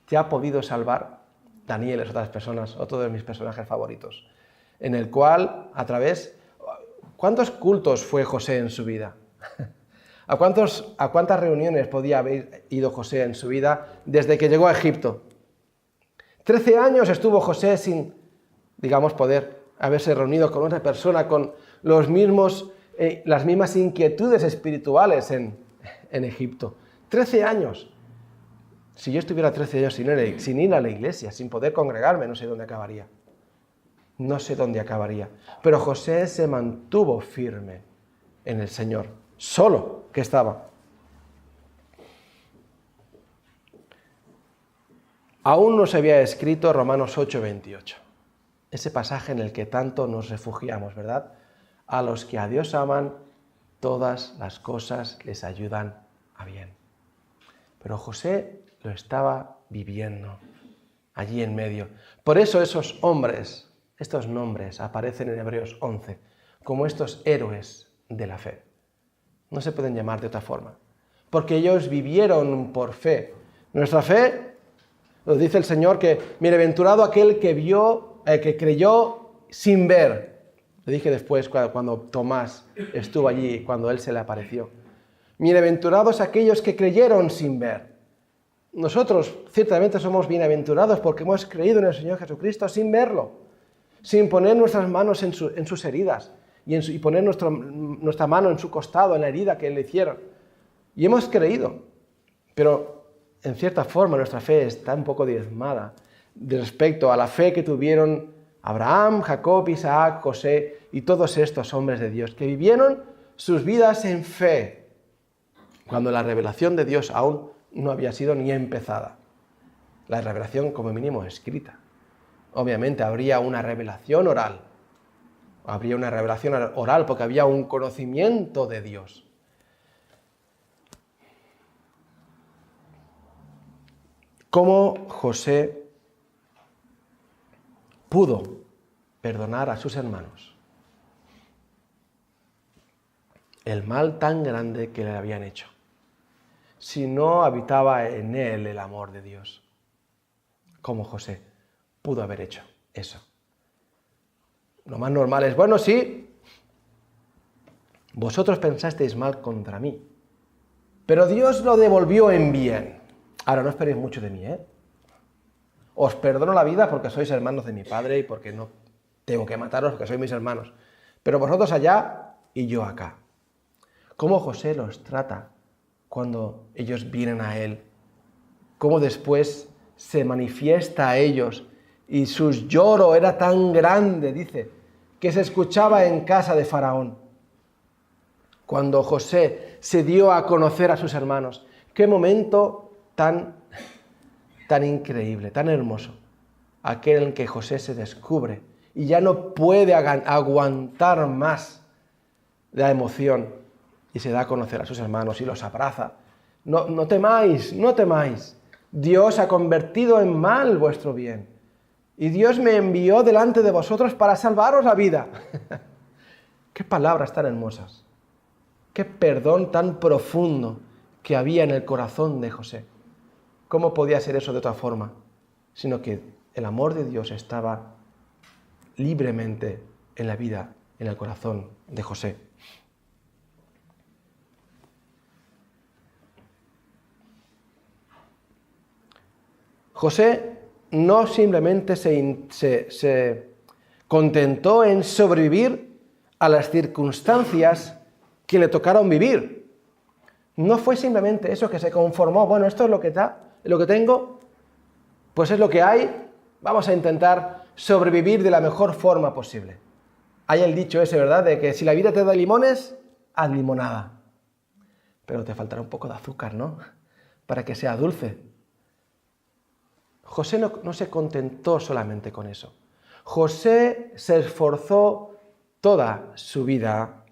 te ha podido salvar. Daniel es otras personas, otro de mis personajes favoritos, en el cual, a través... ¿Cuántos cultos fue José en su vida? ¿A cuántas reuniones podía haber ido José en su vida desde que llegó a Egipto? 13 años estuvo José sin, digamos, poder haberse reunido con otra persona con las mismas inquietudes espirituales en Egipto. 13 años. Si yo estuviera 13 años sin ir a la iglesia, sin poder congregarme, no sé dónde acabaría. No sé dónde acabaría. Pero José se mantuvo firme en el Señor, solo que estaba. Aún no se había escrito Romanos 8:28, ese pasaje en el que tanto nos refugiamos, ¿verdad? A los que a Dios aman, todas las cosas les ayudan a bien. Pero José lo estaba viviendo allí en medio. Por eso esos hombres, estos nombres aparecen en Hebreos 11 como estos héroes de la fe. No se pueden llamar de otra forma, porque ellos vivieron por fe. Nuestra fe, nos dice el Señor que bienaventurado aquel que creyó sin ver. Lo dije después cuando Tomás estuvo allí, cuando Él se le apareció. Bienaventurados aquellos que creyeron sin ver. Nosotros ciertamente somos bienaventurados porque hemos creído en el Señor Jesucristo sin verlo, sin poner nuestras manos en sus heridas y poner nuestra mano en su costado, en la herida que le hicieron. Y hemos creído, pero en cierta forma nuestra fe está un poco diezmada respecto a la fe que tuvieron Abraham, Jacob, Isaac, José y todos estos hombres de Dios, que vivieron sus vidas en fe, cuando la revelación de Dios aún no había sido ni empezada. La revelación como mínimo escrita. Obviamente habría una revelación oral. Habría una revelación oral porque había un conocimiento de Dios. ¿Cómo José pudo perdonar a sus hermanos el mal tan grande que le habían hecho, si no habitaba en él el amor de Dios? ¿Cómo José pudo haber hecho eso? Lo más normal es, bueno, sí, vosotros pensasteis mal contra mí, pero Dios lo devolvió en bien. Ahora, no esperéis mucho de mí, ¿eh? Os perdono la vida porque sois hermanos de mi padre y porque no tengo que mataros porque sois mis hermanos. Pero vosotros allá y yo acá. ¿Cómo José los trata cuando ellos vienen a él? ¿Cómo después se manifiesta a ellos? Y su lloro era tan grande, dice, que se escuchaba en casa de Faraón. Cuando José se dio a conocer a sus hermanos. Qué momento tan increíble, tan hermoso, aquel en que José se descubre y ya no puede aguantar más la emoción y se da a conocer a sus hermanos y los abraza. No temáis, no temáis. Dios ha convertido en mal vuestro bien y Dios me envió delante de vosotros para salvaros la vida. Qué palabras tan hermosas, qué perdón tan profundo que había en el corazón de José. ¿Cómo podía ser eso de otra forma? Sino que el amor de Dios estaba libremente en la vida, en el corazón de José. José no simplemente se contentó en sobrevivir a las circunstancias que le tocaron vivir. No fue simplemente eso, que se conformó, bueno, esto es lo que da, lo que tengo, pues es lo que hay, vamos a intentar sobrevivir de la mejor forma posible. Hay el dicho ese, ¿verdad?, de que si la vida te da limones, haz limonada. Pero te faltará un poco de azúcar, ¿no?, para que sea dulce. José no se contentó solamente con eso. José se esforzó toda su vida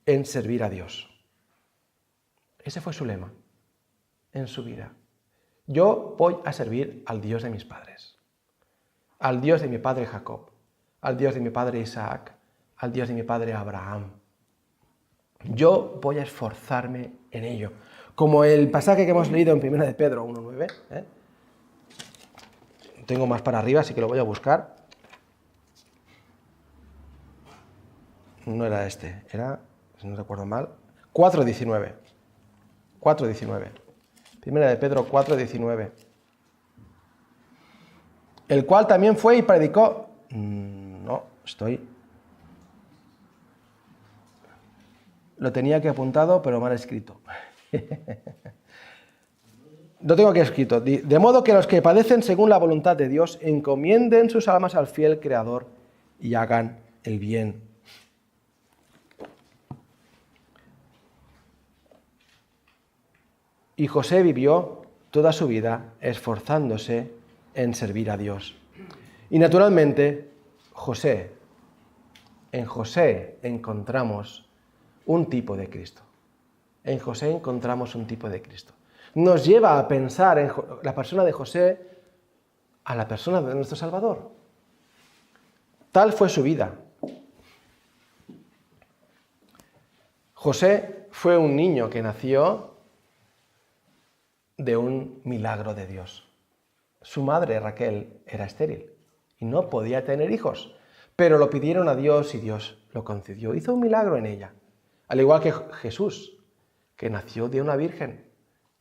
en servir a Dios. Ese fue su lema en su vida. Yo voy a servir al Dios de mis padres, al Dios de mi padre Jacob, al Dios de mi padre Isaac, al Dios de mi padre Abraham. Yo voy a esforzarme en ello. Como el pasaje que hemos leído en 1 de Pedro 1:9. Tengo más para arriba, así que lo voy a buscar. No era este, era, si no recuerdo mal, 4:19. 4:19. 1 de Pedro 4:19. El cual también fue y predicó. Lo tenía aquí apuntado, pero mal escrito. Lo tengo aquí escrito. De modo que los que padecen según la voluntad de Dios encomienden sus almas al fiel Creador y hagan el bien. Y José vivió toda su vida esforzándose en servir a Dios. Y naturalmente, en José encontramos un tipo de Cristo. En José encontramos un tipo de Cristo. Nos lleva a pensar en la persona de José a la persona de nuestro Salvador. Tal fue su vida. José fue un niño que nació de un milagro de Dios. Su madre, Raquel, era estéril y no podía tener hijos, pero lo pidieron a Dios y Dios lo concedió. Hizo un milagro en ella. Al igual que Jesús, que nació de una virgen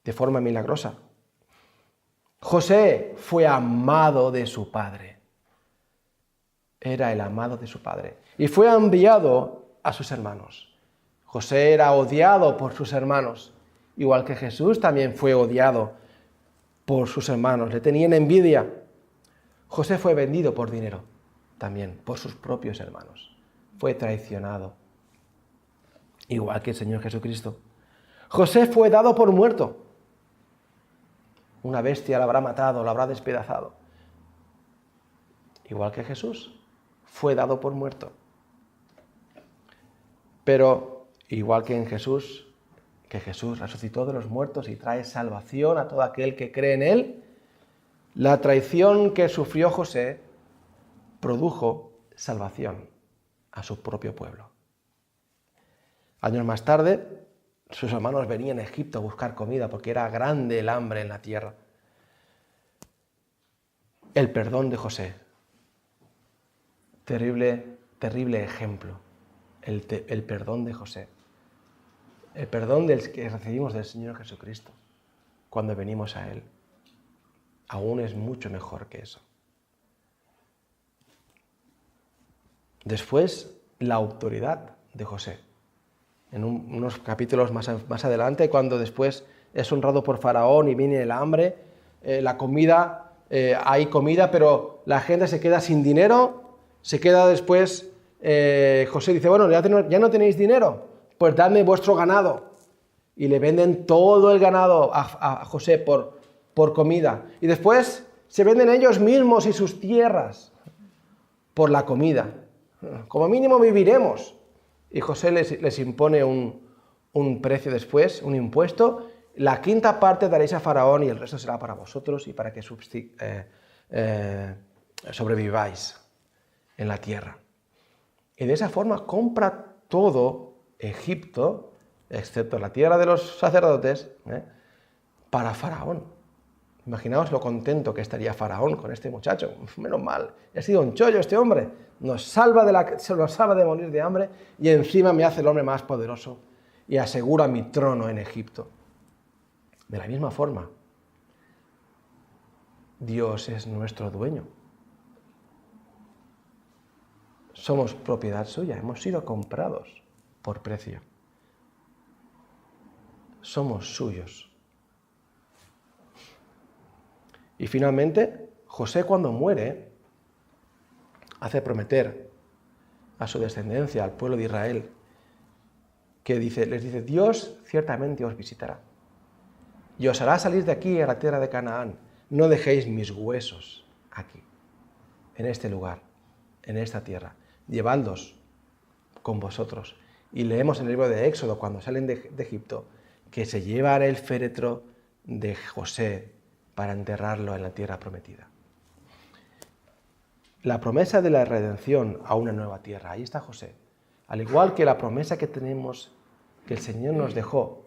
de forma milagrosa. José fue amado de su padre. Era el amado de su padre. Y fue enviado a sus hermanos. José era odiado por sus hermanos, igual que Jesús también fue odiado por sus hermanos. Le tenían envidia. José fue vendido por dinero, también por sus propios hermanos. Fue traicionado, igual que el Señor Jesucristo. José fue dado por muerto. Una bestia lo habrá matado, lo habrá despedazado. Igual que Jesús, fue dado por muerto. Pero, igual que Jesús resucitó de los muertos y trae salvación a todo aquel que cree en Él, la traición que sufrió José produjo salvación a su propio pueblo. Años más tarde, sus hermanos venían a Egipto a buscar comida porque era grande el hambre en la tierra. El perdón de José. Terrible, terrible ejemplo. El perdón de José. El perdón que recibimos del Señor Jesucristo cuando venimos a Él. Aún es mucho mejor que eso. Después, la autoridad de José. En unos capítulos más adelante, cuando después es honrado por Faraón y viene el hambre, la comida, hay comida, pero la gente se queda sin dinero, se queda después, José dice, bueno, ya no tenéis dinero, pues dadme vuestro ganado. Y le venden todo el ganado a José por comida. Y después se venden ellos mismos y sus tierras por la comida. Como mínimo viviremos. Y José les impone un precio después, un impuesto. La quinta parte daréis a Faraón y el resto será para vosotros y para que sobreviváis en la tierra. Y de esa forma compra todo Egipto, excepto la tierra de los sacerdotes, para Faraón. Imaginaos lo contento que estaría Faraón con este muchacho. Menos mal, ha sido un chollo este hombre. Nos salva de morir de hambre y encima me hace el hombre más poderoso y asegura mi trono en Egipto. De la misma forma, Dios es nuestro dueño. Somos propiedad suya, hemos sido comprados por precio. Somos suyos. Y finalmente, José cuando muere, hace prometer a su descendencia, al pueblo de Israel, que les dice, Dios ciertamente os visitará y os hará salir de aquí a la tierra de Canaán. No dejéis mis huesos aquí, en este lugar, en esta tierra. Llevadlos con vosotros. Y leemos en el libro de Éxodo, cuando salen de Egipto, que se llevan el féretro de José para enterrarlo en la tierra prometida. la promesa de la redención a una nueva tierra. Ahí está José. Al igual que la promesa que tenemos, que el Señor nos dejó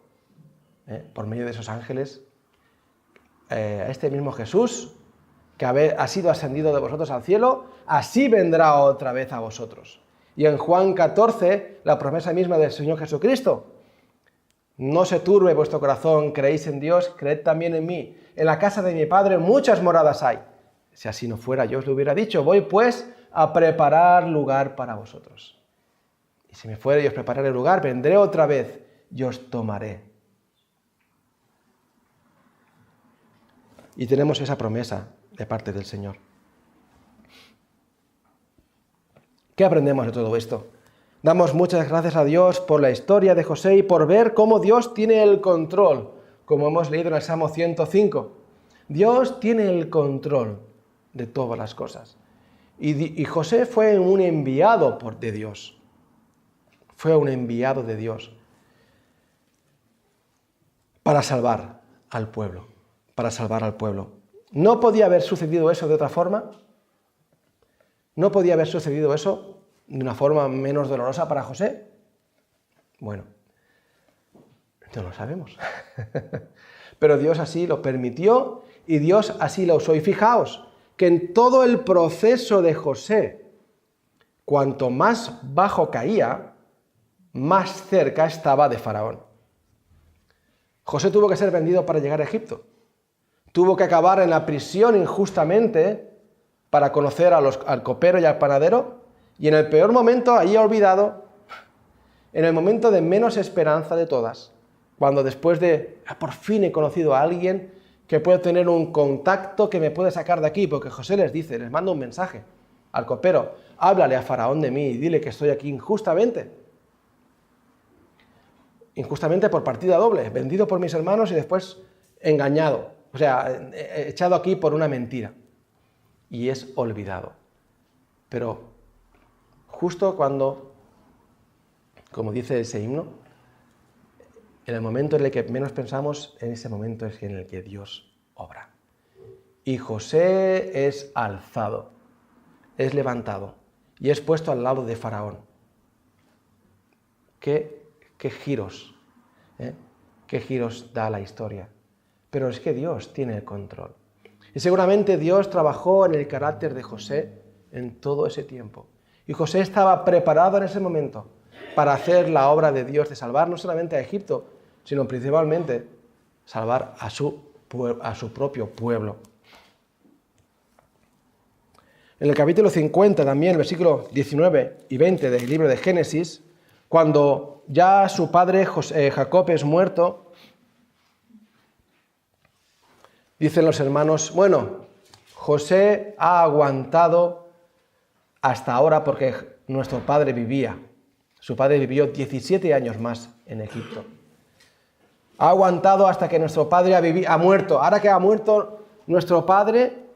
por medio de esos ángeles, a este mismo Jesús, que ha sido ascendido de vosotros al cielo, así vendrá otra vez a vosotros. Y en Juan 14, la promesa misma del Señor Jesucristo: no se turbe vuestro corazón, creéis en Dios, creed también en mí. En la casa de mi Padre muchas moradas hay. Si así no fuera, yo os lo hubiera dicho. Voy pues a preparar lugar para vosotros. Y si me fuere y os prepararé lugar, vendré otra vez y os tomaré. Y tenemos esa promesa de parte del Señor. ¿Qué aprendemos de todo esto? Damos muchas gracias a Dios por la historia de José y por ver cómo Dios tiene el control, como hemos leído en el Salmo 105. Dios tiene el control de todas las cosas. Y José fue un enviado de Dios. Fue un enviado de Dios para salvar al pueblo. Para salvar al pueblo. ¿No podía haber sucedido eso de otra forma? ¿No podía haber sucedido eso de una forma menos dolorosa para José? Bueno, no lo sabemos. Pero Dios así lo permitió y Dios así lo usó. Y fijaos que en todo el proceso de José, cuanto más bajo caía, más cerca estaba de Faraón. José tuvo que ser vendido para llegar a Egipto. Tuvo que acabar en la prisión injustamente para conocer al copero y al panadero, y en el peor momento, ahí olvidado, en el momento de menos esperanza de todas, cuando después de, por fin he conocido a alguien que puede tener un contacto que me puede sacar de aquí, porque José les manda un mensaje al copero: háblale a Faraón de mí y dile que estoy aquí injustamente por partida doble, vendido por mis hermanos y después engañado, o sea, echado aquí por una mentira. Y es olvidado. Pero justo cuando, como dice ese himno, en el momento en el que menos pensamos, en ese momento es en el que Dios obra. Y José es alzado, es levantado y es puesto al lado de Faraón. ¿Qué giros? ¿Qué giros da la historia? Pero es que Dios tiene el control. Y seguramente Dios trabajó en el carácter de José en todo ese tiempo. Y José estaba preparado en ese momento para hacer la obra de Dios, de salvar no solamente a Egipto, sino principalmente salvar a su propio pueblo. En el capítulo 50 también, el versículo 19 y 20 del libro de Génesis, cuando ya su padre Jacob es muerto, dicen los hermanos: bueno, José ha aguantado hasta ahora porque nuestro padre vivía. Su padre vivió 17 años más en Egipto. Ha aguantado hasta que nuestro padre ha muerto. Ahora que ha muerto nuestro padre,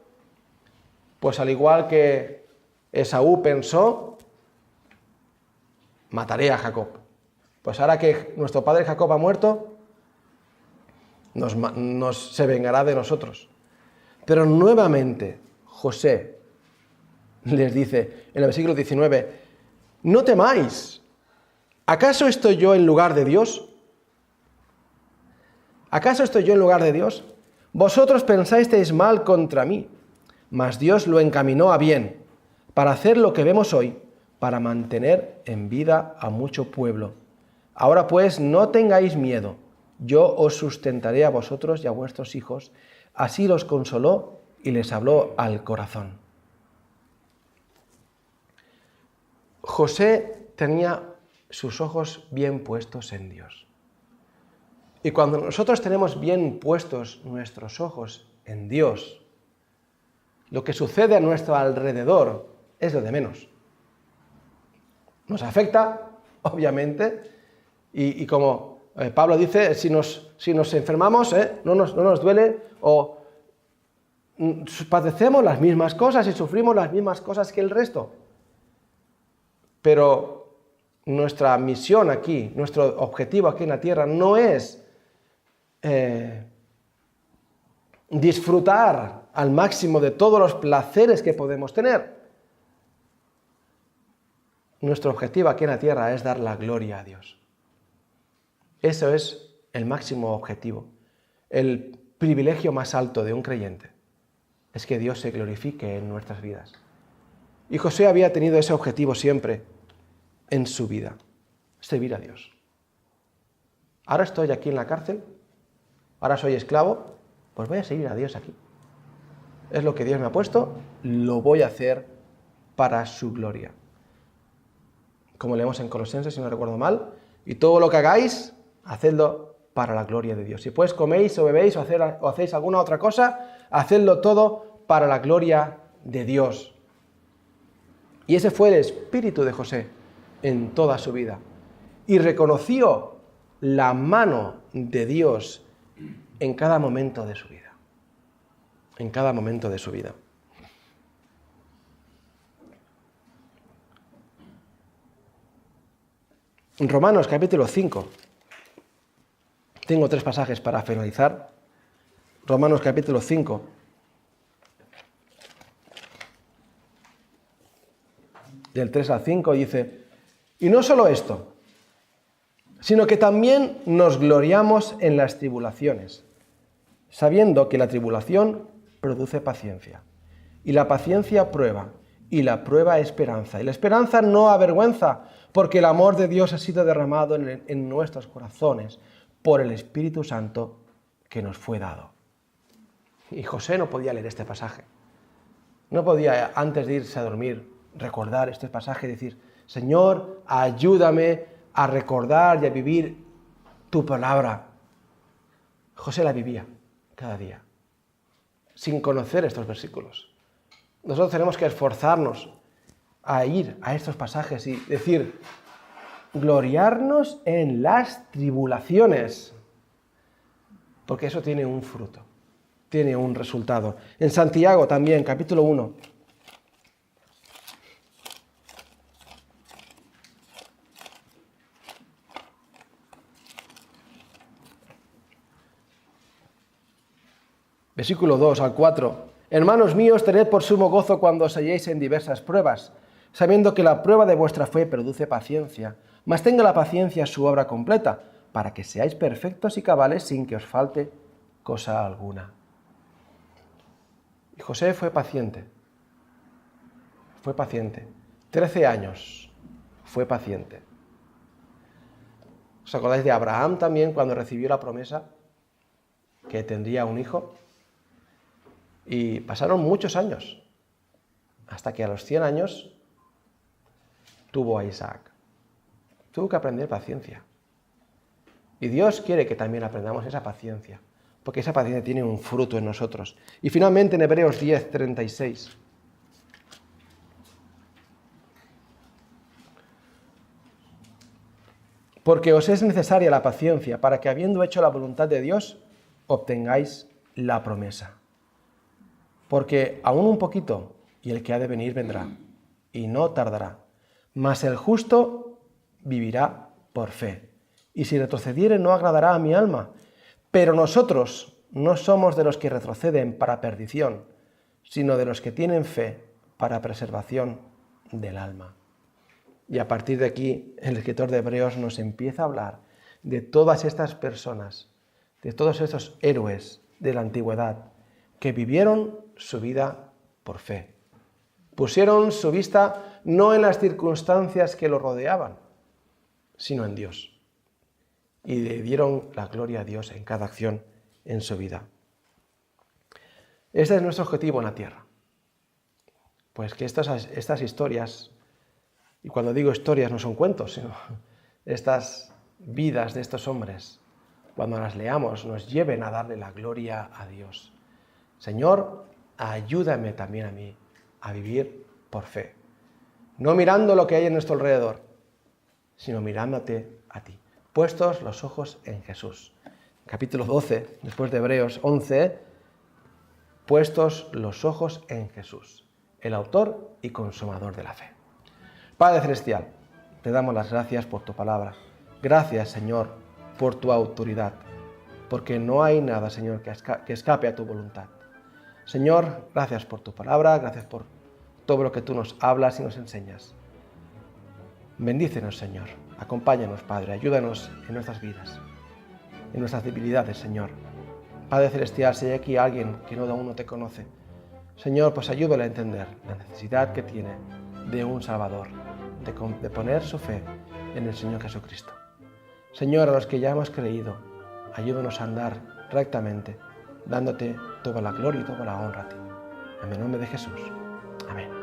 pues al igual que Esaú pensó, mataré a Jacob. Pues ahora que nuestro padre Jacob ha muerto, se vengará de nosotros. Pero nuevamente José les dice en el versículo 19: no temáis, ¿acaso estoy yo en lugar de Dios? ¿Acaso estoy yo en lugar de Dios? Vosotros pensasteis mal contra mí, mas Dios lo encaminó a bien, para hacer lo que vemos hoy, para mantener en vida a mucho pueblo. Ahora pues no tengáis miedo, yo os sustentaré a vosotros y a vuestros hijos. Así los consoló y les habló al corazón. José tenía sus ojos bien puestos en Dios. Y cuando nosotros tenemos bien puestos nuestros ojos en Dios, lo que sucede a nuestro alrededor es lo de menos. Nos afecta, obviamente, y como Pablo dice, si nos enfermamos, no nos duele, o padecemos las mismas cosas y sufrimos las mismas cosas que el resto. Pero nuestra misión aquí, nuestro objetivo aquí en la tierra no es disfrutar al máximo de todos los placeres que podemos tener. nuestro objetivo aquí en la tierra es dar la gloria a Dios. Eso es el máximo objetivo. El privilegio más alto de un creyente es que Dios se glorifique en nuestras vidas. Y José había tenido ese objetivo siempre en su vida, servir a Dios. Ahora estoy aquí en la cárcel, ahora soy esclavo, pues voy a seguir a Dios aquí. Es lo que Dios me ha puesto, lo voy a hacer para su gloria. Como leemos en Colosenses, si no recuerdo mal, y todo lo que hagáis, hacedlo para la gloria de Dios. Si pues coméis o bebéis o hacéis alguna otra cosa, hacedlo todo para la gloria de Dios. Y ese fue el espíritu de José en toda su vida. Y reconoció la mano de Dios en cada momento de su vida. En cada momento de su vida. En Romanos capítulo 5. Tengo 3 pasajes para finalizar. Romanos capítulo 5. Del 3 al 5 dice, y no solo esto, sino que también nos gloriamos en las tribulaciones, sabiendo que la tribulación produce paciencia, y la paciencia prueba, y la prueba esperanza, y la esperanza no avergüenza, porque el amor de Dios ha sido derramado en nuestros corazones por el Espíritu Santo que nos fue dado. Y José no podía leer este pasaje. No podía, antes de irse a dormir, recordar este pasaje y decir, Señor, ayúdame a recordar y a vivir tu palabra. José la vivía cada día, sin conocer estos versículos. Nosotros tenemos que esforzarnos a ir a estos pasajes y decir, gloriarnos en las tribulaciones, porque eso tiene un fruto, tiene un resultado. En Santiago también, capítulo 1. Versículo 2 al 4. Hermanos míos, tened por sumo gozo cuando os halléis en diversas pruebas, sabiendo que la prueba de vuestra fe produce paciencia, mas tenga la paciencia su obra completa, para que seáis perfectos y cabales sin que os falte cosa alguna. Y José fue paciente. 13 años fue paciente. ¿Os acordáis de Abraham también cuando recibió la promesa que tendría un hijo? Y pasaron muchos años, hasta que a los 100 años tuvo a Isaac. Tuvo que aprender paciencia. Y Dios quiere que también aprendamos esa paciencia, porque esa paciencia tiene un fruto en nosotros. Y finalmente en Hebreos 10, 36. Porque os es necesaria la paciencia para que, habiendo hecho la voluntad de Dios, obtengáis la promesa. Porque aún un poquito, y el que ha de venir vendrá, y no tardará. Mas el justo vivirá por fe. Y si retrocediere, no agradará a mi alma. Pero nosotros no somos de los que retroceden para perdición, sino de los que tienen fe para preservación del alma. Y a partir de aquí, el escritor de Hebreos nos empieza a hablar de todas estas personas, de todos estos héroes de la antigüedad, que vivieron su vida por fe. Pusieron su vista no en las circunstancias que lo rodeaban, sino en Dios. Y le dieron la gloria a Dios en cada acción en su vida. Este es nuestro objetivo en la tierra. Pues que estas historias, y cuando digo historias no son cuentos, sino estas vidas de estos hombres, cuando las leamos, nos lleven a darle la gloria a Dios. Señor, ayúdame también a mí a vivir por fe. No mirando lo que hay en nuestro alrededor, sino mirándote a ti. Puestos los ojos en Jesús. Capítulo 12, después de Hebreos 11, puestos los ojos en Jesús, el autor y consumador de la fe. Padre Celestial, te damos las gracias por tu palabra. Gracias, Señor, por tu autoridad, porque no hay nada, Señor, que escape a tu voluntad. Señor, gracias por tu palabra, gracias por todo lo que tú nos hablas y nos enseñas. Bendícenos, Señor. Acompáñanos, Padre. Ayúdanos en nuestras vidas, en nuestras debilidades, Señor. Padre Celestial, si hay aquí alguien que aún no te conoce, Señor, pues ayúdale a entender la necesidad que tiene de un Salvador, de poner su fe en el Señor Jesucristo. Señor, a los que ya hemos creído, ayúdanos a andar rectamente, dándote toda la gloria y toda la honra a ti. En el nombre de Jesús. Amén.